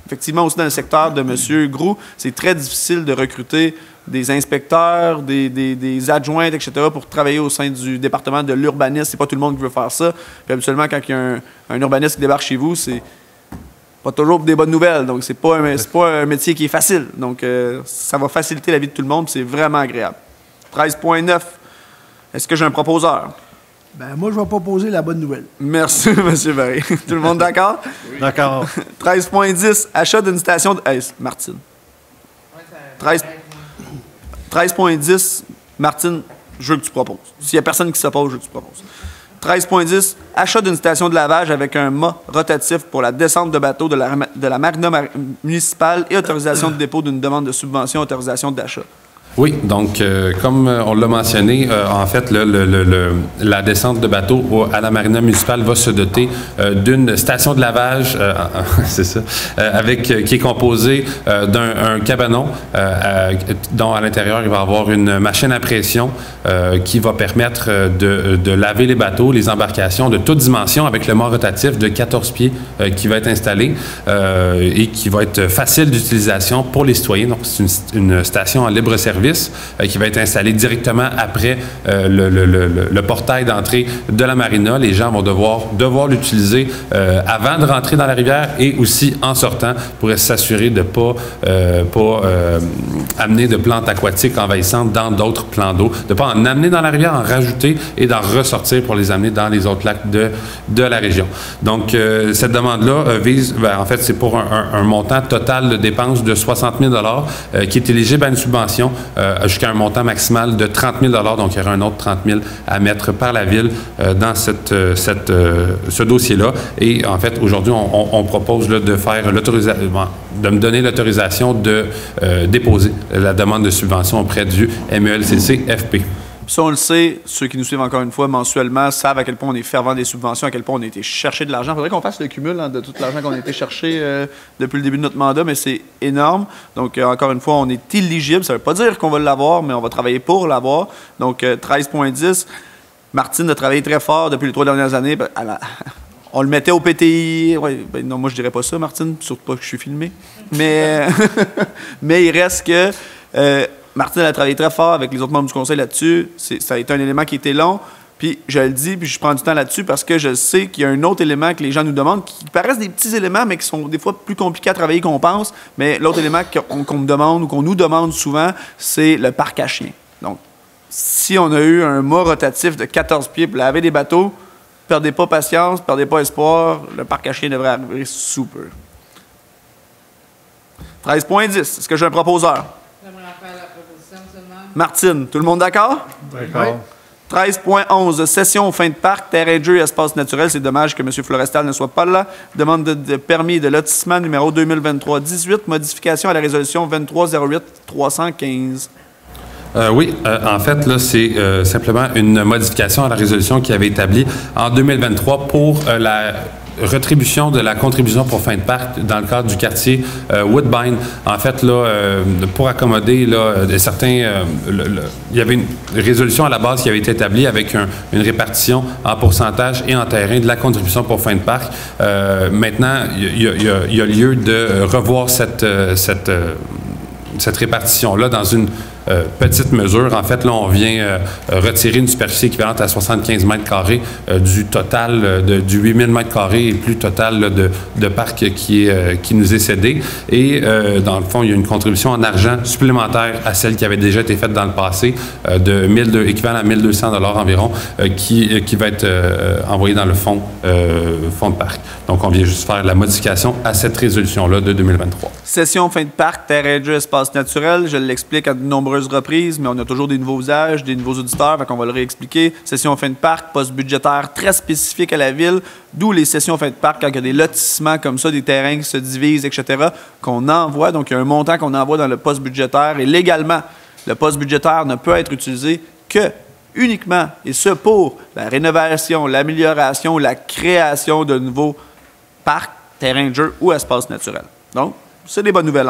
effectivement aussi dans le secteur de M. Groux, c'est très difficile de recruter des inspecteurs, des adjointes, etc., pour travailler au sein du département de l'urbanisme. C'est pas tout le monde qui veut faire ça. Puis habituellement, quand il y a un urbaniste qui débarque chez vous, c'est pas toujours des bonnes nouvelles. Donc, c'est pas un métier qui est facile. Donc, ça va faciliter la vie de tout le monde, c'est vraiment agréable. 13.9. Est-ce que j'ai un proposeur? Ben moi, je vais proposer la bonne nouvelle. Merci, M. Barry. Tout le monde d'accord? Oui. D'accord. 13.10. Achat d'une station de... Hey, Martine. 13.10. Martine, je veux que tu proposes. S'il n'y a personne qui s'oppose, je veux que tu proposes. 13.10. Achat d'une station de lavage avec un mât rotatif pour la descente de bateau de la marina municipale et autorisation de dépôt d'une demande de subvention, autorisation d'achat. Oui, donc comme on l'a mentionné, en fait, la descente de bateau à la marina municipale va se doter d'une station de lavage, c'est ça, qui est composée d'un cabanon dont à l'intérieur il va y avoir une machine à pression qui va permettre de laver les bateaux, les embarcations de toute dimension avec le mât rotatif de 14 pieds qui va être installé et qui va être facile d'utilisation pour les citoyens. Donc c'est une station en libre service qui va être installé directement après le portail d'entrée de la marina. Les gens vont devoir l'utiliser avant de rentrer dans la rivière et aussi en sortant pour s'assurer de ne pas amener de plantes aquatiques envahissantes dans d'autres plans d'eau, de ne pas en amener dans la rivière, en rajouter et d'en ressortir pour les amener dans les autres lacs de la région. Donc, cette demande-là vise, en fait, c'est pour un montant total de dépenses de 60 000 $ qui est éligible à une subvention jusqu'à un montant maximal de 30 000 $. Donc, il y aura un autre 30 000 à mettre par la Ville dans ce dossier-là. Et en fait, aujourd'hui, on propose là, de faire de me donner l'autorisation de déposer la demande de subvention auprès du MELCC-FP. Ça, on le sait, ceux qui nous suivent encore une fois mensuellement savent à quel point on est fervent des subventions, à quel point on a été chercher de l'argent. Il faudrait qu'on fasse le cumul de tout l'argent qu'on a été chercher depuis le début de notre mandat, mais c'est énorme. Donc, encore une fois, on est éligible. Ça ne veut pas dire qu'on va l'avoir, mais on va travailler pour l'avoir. Donc, 13.10. Martine a travaillé très fort depuis les 3 dernières années. On le mettait au PTI. Ouais, non, moi, je dirais pas ça, Martine, surtout pas que je suis filmé. Mais, mais il reste que... Martine a travaillé très fort avec les autres membres du conseil là-dessus. Ça a été un élément qui était long. Puis je le dis, puis je prends du temps là-dessus parce que je sais qu'il y a un autre élément que les gens nous demandent, qui paraissent des petits éléments, mais qui sont des fois plus compliqués à travailler qu'on pense. Mais l'autre élément qu'on me demande ou qu'on nous demande souvent, c'est le parc à chiens. Donc, si on a eu un mât rotatif de 14 pieds pour laver des bateaux, perdez pas patience, perdez pas espoir, le parc à chiens devrait arriver sous peu. 13.10. Est-ce que j'ai un proposeur? J'aimerais faire la proposition seulement. Martine, tout le monde d'accord? D'accord. 13.11. Session fin de parc, terrain de jeu et espace naturel. C'est dommage que M. Florestal ne soit pas là. Demande de permis de lotissement numéro 2023-18. Modification à la résolution 2308-315. Oui, en fait, là, c'est simplement une modification à la résolution qui avait établie en 2023 pour la rétribution de la contribution pour fin de parc dans le cadre du quartier Woodbine. En fait, là, pour accommoder là, certains... il y avait une résolution à la base qui avait été établie avec une répartition en pourcentage et en terrain de la contribution pour fin de parc. Maintenant, il y a lieu de revoir cette répartition-là dans une petite mesure. En fait, là, on vient retirer une superficie équivalente à 75 mètres carrés du total du 8000 mètres carrés et plus total là, de parc qui nous est cédé. Et dans le fond, il y a une contribution en argent supplémentaire à celle qui avait déjà été faite dans le passé équivalent à 1200 $ environ qui va être envoyé dans le fonds de parc. Donc, on vient juste faire la modification à cette résolution-là de 2023. Session fin de parc, terrain de jeu, espace naturel. Je l'explique à de nombreuses reprises, mais on a toujours des nouveaux usages, des nouveaux auditeurs, fait qu'on va le réexpliquer. Session fin de parc, poste budgétaire très spécifique à la ville, d'où les sessions fin de parc quand il y a des lotissements comme ça, des terrains qui se divisent, etc., qu'on envoie. Donc, il y a un montant qu'on envoie dans le poste budgétaire et légalement, le poste budgétaire ne peut être utilisé que uniquement, et ce pour la rénovation, l'amélioration, la création de nouveaux parcs, terrains de jeu ou espaces naturels. Donc, c'est des bonnes nouvelles.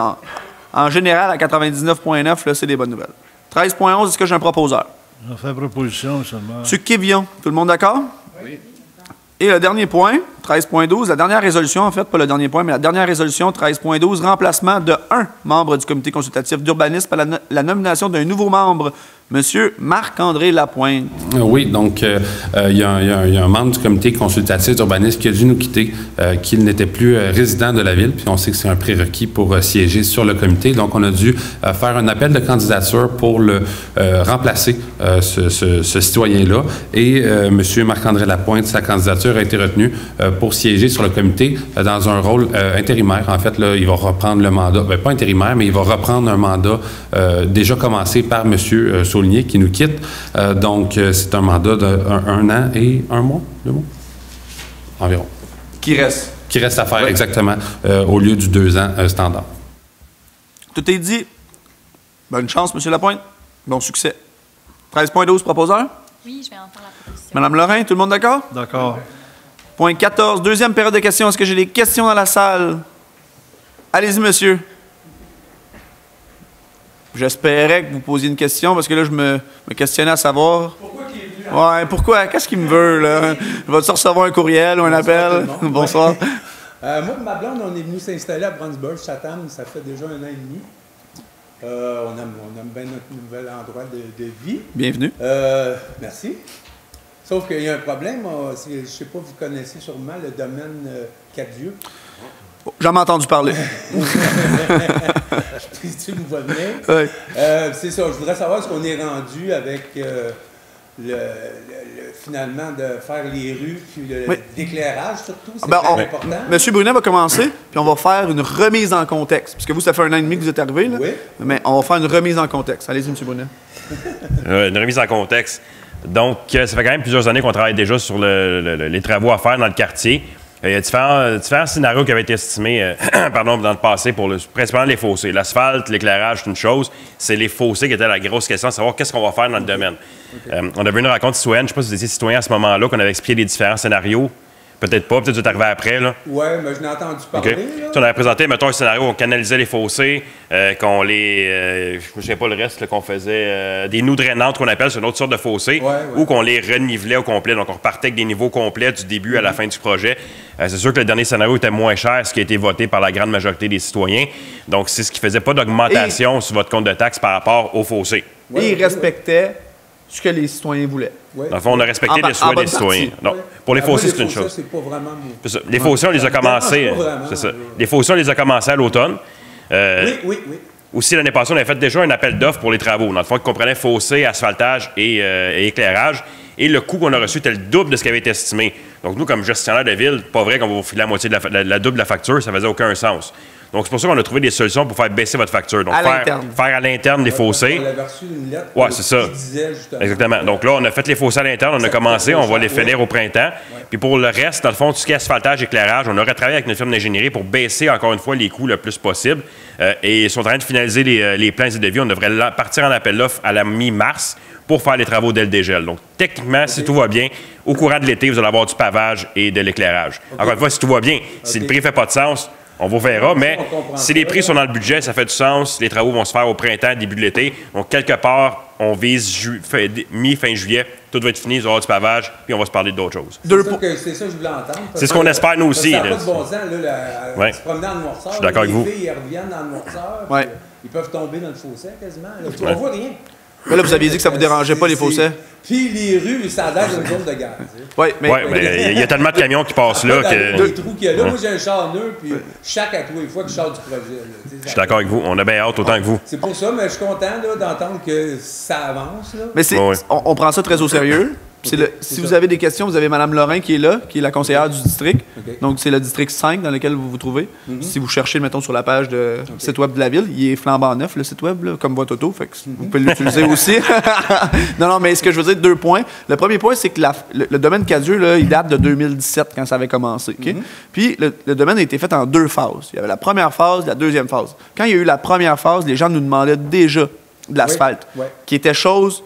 En général, à 99,9, c'est des bonnes nouvelles. 13,11, est-ce que j'ai un proposeur? On fait proposition seulement. M. Kévillon, tout le monde d'accord? Oui. Et le dernier point, 13,12, la dernière résolution, en fait, pas le dernier point, mais la dernière résolution, 13,12, remplacement de un membre du comité consultatif d'urbanisme par la nomination d'un nouveau membre, M. Marc-André Lapointe. Oui, donc il y a un membre du comité consultatif d'urbanisme qui a dû nous quitter, qu'il n'était plus résident de la ville, puis on sait que c'est un prérequis pour siéger sur le comité. Donc, on a dû faire un appel de candidature pour le remplacer, ce citoyen-là. Et M. Marc-André Lapointe, sa candidature a été retenue pour siéger sur le comité dans un rôle intérimaire. En fait, là, il va reprendre le mandat, bien, pas intérimaire, mais il va reprendre un mandat déjà commencé par M. Saulnier qui nous quitte. Donc, c'est un mandat d'un an et 1 mois, 2 mois, environ. Qui reste. Qui reste à faire, exactement, au lieu du 2 ans standard. Tout est dit. Bonne chance, M. Lapointe. Bon succès. 13,12, proposeur. Oui, je vais en faire la proposition. Madame Lorrain, tout le monde d'accord? D'accord. Point 14, deuxième période de questions. Est-ce que j'ai des questions dans la salle? Allez-y, monsieur. J'espérais que vous posiez une question, parce que là, je me questionnais à savoir... Pourquoi il est venu? Ouais, pourquoi? Qu'est-ce qu'il me veut, là? Va-tu recevoir un courriel ou un appel? Bonsoir. Moi et ma blonde, on est venu s'installer à Brownsburg, Chatham, ça fait déjà 1 an et demi. On aime bien notre nouvel endroit de vie. Bienvenue. Merci. Sauf qu'il y a un problème, je ne sais pas, vous connaissez sûrement le domaine Cadieux. J'en ai entendu parler. Tu me vois venir. Oui. C'est ça, je voudrais savoir ce qu'on est rendu avec finalement de faire les rues, puis l'éclairage surtout, c'est important. Monsieur Brunet va commencer, puis on va faire une remise en contexte. Puisque vous, ça fait 1 an et demi que vous êtes arrivé, là. Oui. Mais on va faire une remise en contexte. Allez-y, M. Brunet. Une remise en contexte. Donc, ça fait quand même plusieurs années qu'on travaille déjà sur les travaux à faire dans le quartier. Il y a différents scénarios qui avaient été estimés dans le passé pour principalement les fossés. L'asphalte, l'éclairage, c'est une chose. C'est les fossés qui étaient la grosse question, de savoir qu'est-ce qu'on va faire dans le domaine. Okay. On avait une rencontre citoyenne, je ne sais pas si vous étiez citoyen à ce moment-là, qu'on avait expliqué les différents scénarios. Peut-être pas, peut-être que vous êtes arrivé après, là. Oui, mais je n'ai entendu parler. Okay. On avait présenté, mettons, un scénario où on canalisait les fossés, qu'on les... je ne sais pas le reste, qu'on faisait des nous drainantes, qu'on appelle, c'est une autre sorte de fossé, ou qu'on les renivelait au complet. Donc, on repartait avec des niveaux complets du début à la fin du projet. C'est sûr que le dernier scénario était moins cher, ce qui a été voté par la grande majorité des citoyens. Donc, c'est ce qui ne faisait pas d'augmentation sur votre compte de taxes par rapport aux fossés. Et il respectait ce que les citoyens voulaient. Dans le fond, on a respecté les souhaits des citoyens. Non, pour les fossés, c'est une chose. C'est pas vraiment... Les fossés, on les a commencés. C'est ça. Les fossés, on les a commencés à l'automne. Oui. Aussi, l'année passée, on avait fait déjà un appel d'offres pour les travaux. Dans le fond, qui comprenait fossés, asphaltage et éclairage. Et le coût qu'on a reçu était le double de ce qui avait été estimé. Donc, nous, comme gestionnaire de ville, pas vrai qu'on va vous filer la moitié de la double de la facture, ça faisait aucun sens. Donc, c'est pour ça qu'on a trouvé des solutions pour faire baisser votre facture. Donc, faire à l'interne les fossés. On avait reçu une lettre c'est ça. Qui disait justement. Exactement. Donc là, on a fait les fossés à l'interne, on a commencé, on va les finir au printemps. Puis pour le reste, dans le fond, tout ce qui est asphaltage, éclairage, on aurait travaillé avec notre firme d'ingénierie pour baisser encore une fois les coûts le plus possible. Et ils sont en train de finaliser les plans et devis. On devrait partir en appel d'offres à la mi-mars pour faire les travaux dès le dégel. Donc, techniquement, si tout va bien, au courant de l'été, vous allez avoir du pavage et de l'éclairage. Encore une fois, si tout va bien, si le prix ne fait pas de sens, on vous verra, mais si les prix sont dans le budget, ça fait du sens. Les travaux vont se faire au printemps, début de l'été. Donc, quelque part, on vise mi-fin juillet tout va être fini, il va y avoir du pavage, puis on va se parler d'autres choses. C'est ça que je voulais entendre. C'est ce qu'on espère, nous aussi. Ça n'a pas de bon sens, là, se promener dans le noirceur. Je suis d'accord avec vous. Les filles, ils reviennent dans le noirceur, ils peuvent tomber dans le fossé quasiment. Là. On voit rien. Mais là, vous aviez dit que ça ne vous dérangeait pas, les fossés. Puis les rues, ça a l'air d'une zone de gaz. Oui, mais il y a tellement de camions qui passent là que... Les trous qu'il y a là, moi j'ai un char neuf, puis chaque à tous les fois que je sors du projet. Je suis d'accord avec vous. On a bien hâte autant que vous. C'est pour ça, mais je suis content d'entendre que ça avance. Là. Mais on prend ça très au sérieux. Si vous avez des questions, vous avez Mme Lorrain qui est là, qui est la conseillère du district. Okay. Donc, c'est le district 5 dans lequel vous vous trouvez. Si vous cherchez, mettons, sur la page de site web de la ville, il est flambant neuf, le site web, là, comme votre auto. Fait que vous pouvez l'utiliser aussi. Non, mais ce que je veux dire, 2 points. Le premier point, c'est que le domaine Cadieux, là, il date de 2017 quand ça avait commencé. Okay? Puis, le domaine a été fait en 2 phases. Il y avait la première phase, la deuxième phase. Quand il y a eu la première phase, les gens nous demandaient déjà de l'asphalte, qui était chose...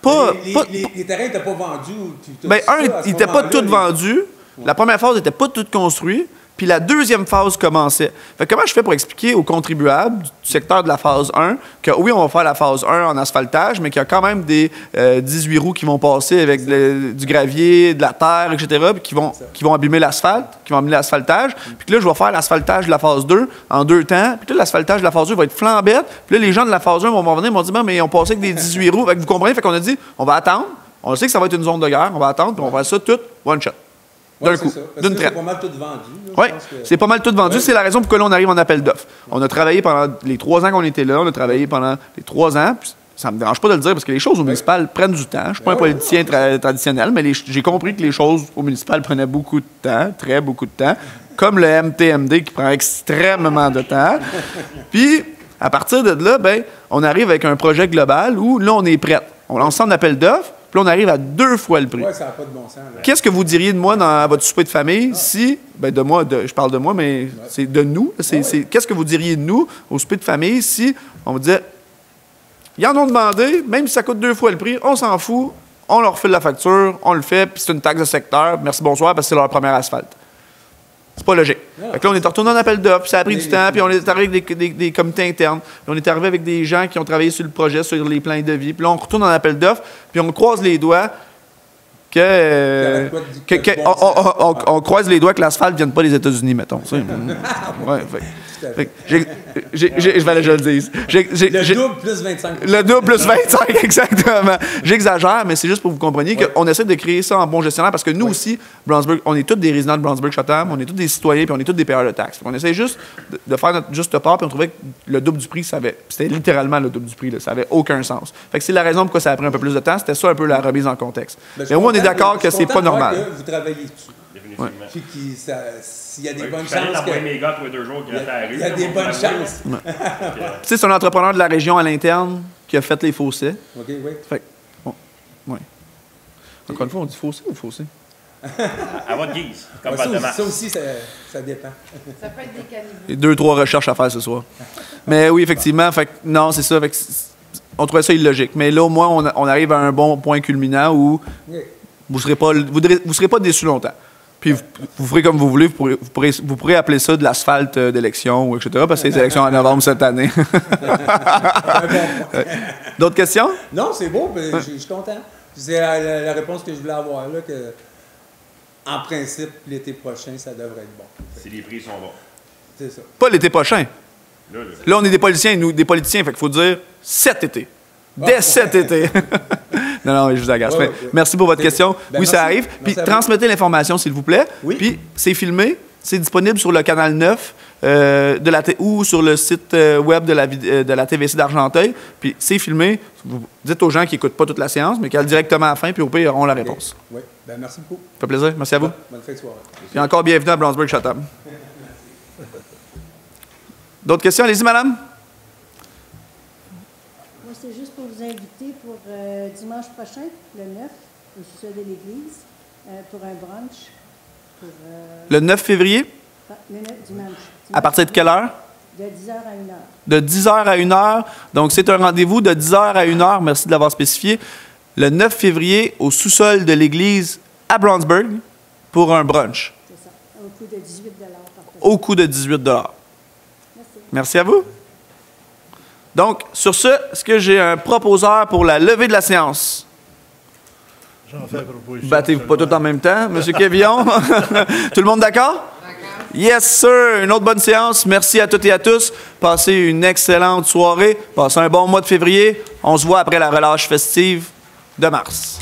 Les terrains n'étaient pas vendus. Bien, ils n'étaient pas tous vendus. La première phase n'était pas toute construite. Puis la deuxième phase commençait. Fait que comment je fais pour expliquer aux contribuables du secteur de la phase 1 que oui, on va faire la phase 1 en asphaltage, mais qu'il y a quand même des 18 roues qui vont passer avec du gravier, de la terre, etc., puis qui vont abîmer l'asphalte, qui vont abîmer l'asphaltage. Puis que là, je vais faire l'asphaltage de la phase 2 en 2 temps. Puis là, l'asphaltage de la phase 2 va être flambette. Puis là, les gens de la phase 1 vont venir et m'ont dit, mais on passait avec des 18 roues. Fait que vous comprenez? Fait qu'on a dit, on va attendre. On sait que ça va être une zone de guerre. On va attendre, puis on va faire ça tout one shot. D'un coup, d'une traite. C'est pas mal tout vendu. Oui, c'est pas mal tout vendu. C'est la raison pour laquelle on arrive en appel d'offres. On a travaillé pendant les 3 ans qu'on était là. On a travaillé pendant les 3 ans. Puis ça me dérange pas de le dire parce que les choses au municipal prennent du temps. Je ne suis pas un politicien traditionnel, mais j'ai compris que les choses au municipal prenaient beaucoup de temps, très beaucoup de temps, comme le MTMD qui prend extrêmement de temps. Puis, à partir de là, on arrive avec un projet global où là, on est prêt. On lance ça en appel d'offres. Puis là, on arrive à 2 fois le prix. Oui, ça n'a pas de bon sens. Qu'est-ce que vous diriez de moi dans votre souper de famille si... de moi, je parle de moi, mais c'est de nous. Qu'est-ce que vous diriez de nous au souper de famille si on vous disait, ils en ont demandé, même si ça coûte 2 fois le prix, on s'en fout, on leur file la facture, on le fait, puis c'est une taxe de secteur, merci, bonsoir, parce que c'est leur première asphalte. C'est pas logique. Fait que là, on est retourné en appel d'offres, puis ça a pris du temps, puis on est arrivé avec des comités internes, puis on est arrivé avec des gens qui ont travaillé sur le projet, sur les plans de vie, puis là, on retourne en appel d'offres, puis on croise les doigts on croise les doigts que l'asphalte ne vienne pas des États-Unis, mettons. Je vais aller, je le dise. Le double plus 25 %. Le double plus 25, exactement. J'exagère, mais c'est juste pour que vous compreniez qu'on essaie de créer ça en bon gestionnaire parce que nous aussi, Brownsburg, on est tous des résidents de Brownsburg-Chatham, on est tous des citoyens, puis on est tous des payeurs de taxes. On essaie juste de faire notre juste part, puis on trouvait que le double du prix, c'était littéralement le double du prix. Là, ça n'avait aucun sens. Fait que c'est la raison pourquoi ça a pris un peu plus de temps. C'était ça un peu la remise en contexte. Mais au moins, on est d'accord que c'est pas normal. Vous travaillez dessus. Puis s'il y a des bonnes chances. Il y a des bonnes chances. C'est un entrepreneur de la région à l'interne qui a fait les fossés. OK, oui. Fait oui. Encore une fois, on dit fossé ou fossé? À votre guise, comme ça aussi, ça dépend. Ça peut être des caniveaux. Il y a 2-3 recherches à faire ce soir. Mais oui, effectivement, non, c'est ça. On trouvait ça illogique. Mais là, au moins, on arrive à un bon point culminant où vous ne serez pas déçus longtemps. Puis vous ferez comme vous voulez, vous pourrez appeler ça de l'asphalte d'élection, etc., parce que c'est les élections en novembre cette année. D'autres questions? Non, c'est beau, je suis content. C'est la réponse que je voulais avoir, là, que en principe, l'été prochain, ça devrait être bon. Si les prix sont bons. C'est ça. Pas l'été prochain. Là, on est des politiciens, fait qu'il faut dire cet été. Dès cet été. Non, je vous agace. Merci pour votre question. Oui, ça arrive. Puis transmettez l'information, s'il vous plaît. Oui. Puis c'est filmé. C'est disponible sur le canal 9 ou sur le site web de la TVC d'Argenteuil. Puis c'est filmé. Vous dites aux gens qui n'écoutent pas toute la séance, mais qui allent directement à la fin, puis au pire, ils auront la réponse. Oui. Merci beaucoup. Ça fait plaisir. Merci à vous. Bonne fin de soirée. Puis encore bienvenue à Brownsburg-Chatham. D'autres questions? Allez-y, madame. Moi, c'est juste pour vous inviter pour dimanche prochain, le 9, au sous-sol de l'église, pour un brunch. Le 9 février? Le 9 dimanche. À partir de quelle heure? De 10h à 1h. De 10h à 1h. Donc, c'est un rendez-vous de 10h à 1h. Merci de l'avoir spécifié. Le 9 février, au sous-sol de l'église à Brownsburg, pour un brunch. C'est ça. Au coût de 18 $ par personne. Au coût de 18 $. Merci. Merci à vous. Donc, sur ce, est-ce que j'ai un proposeur pour la levée de la séance? J'en fais proposition. Battez-vous pas tout en même temps. Monsieur Quévillon? Tout le monde d'accord? Yes, sir! Une autre bonne séance. Merci à toutes et à tous. Passez une excellente soirée. Passez un bon mois de février. On se voit après la relâche festive de mars.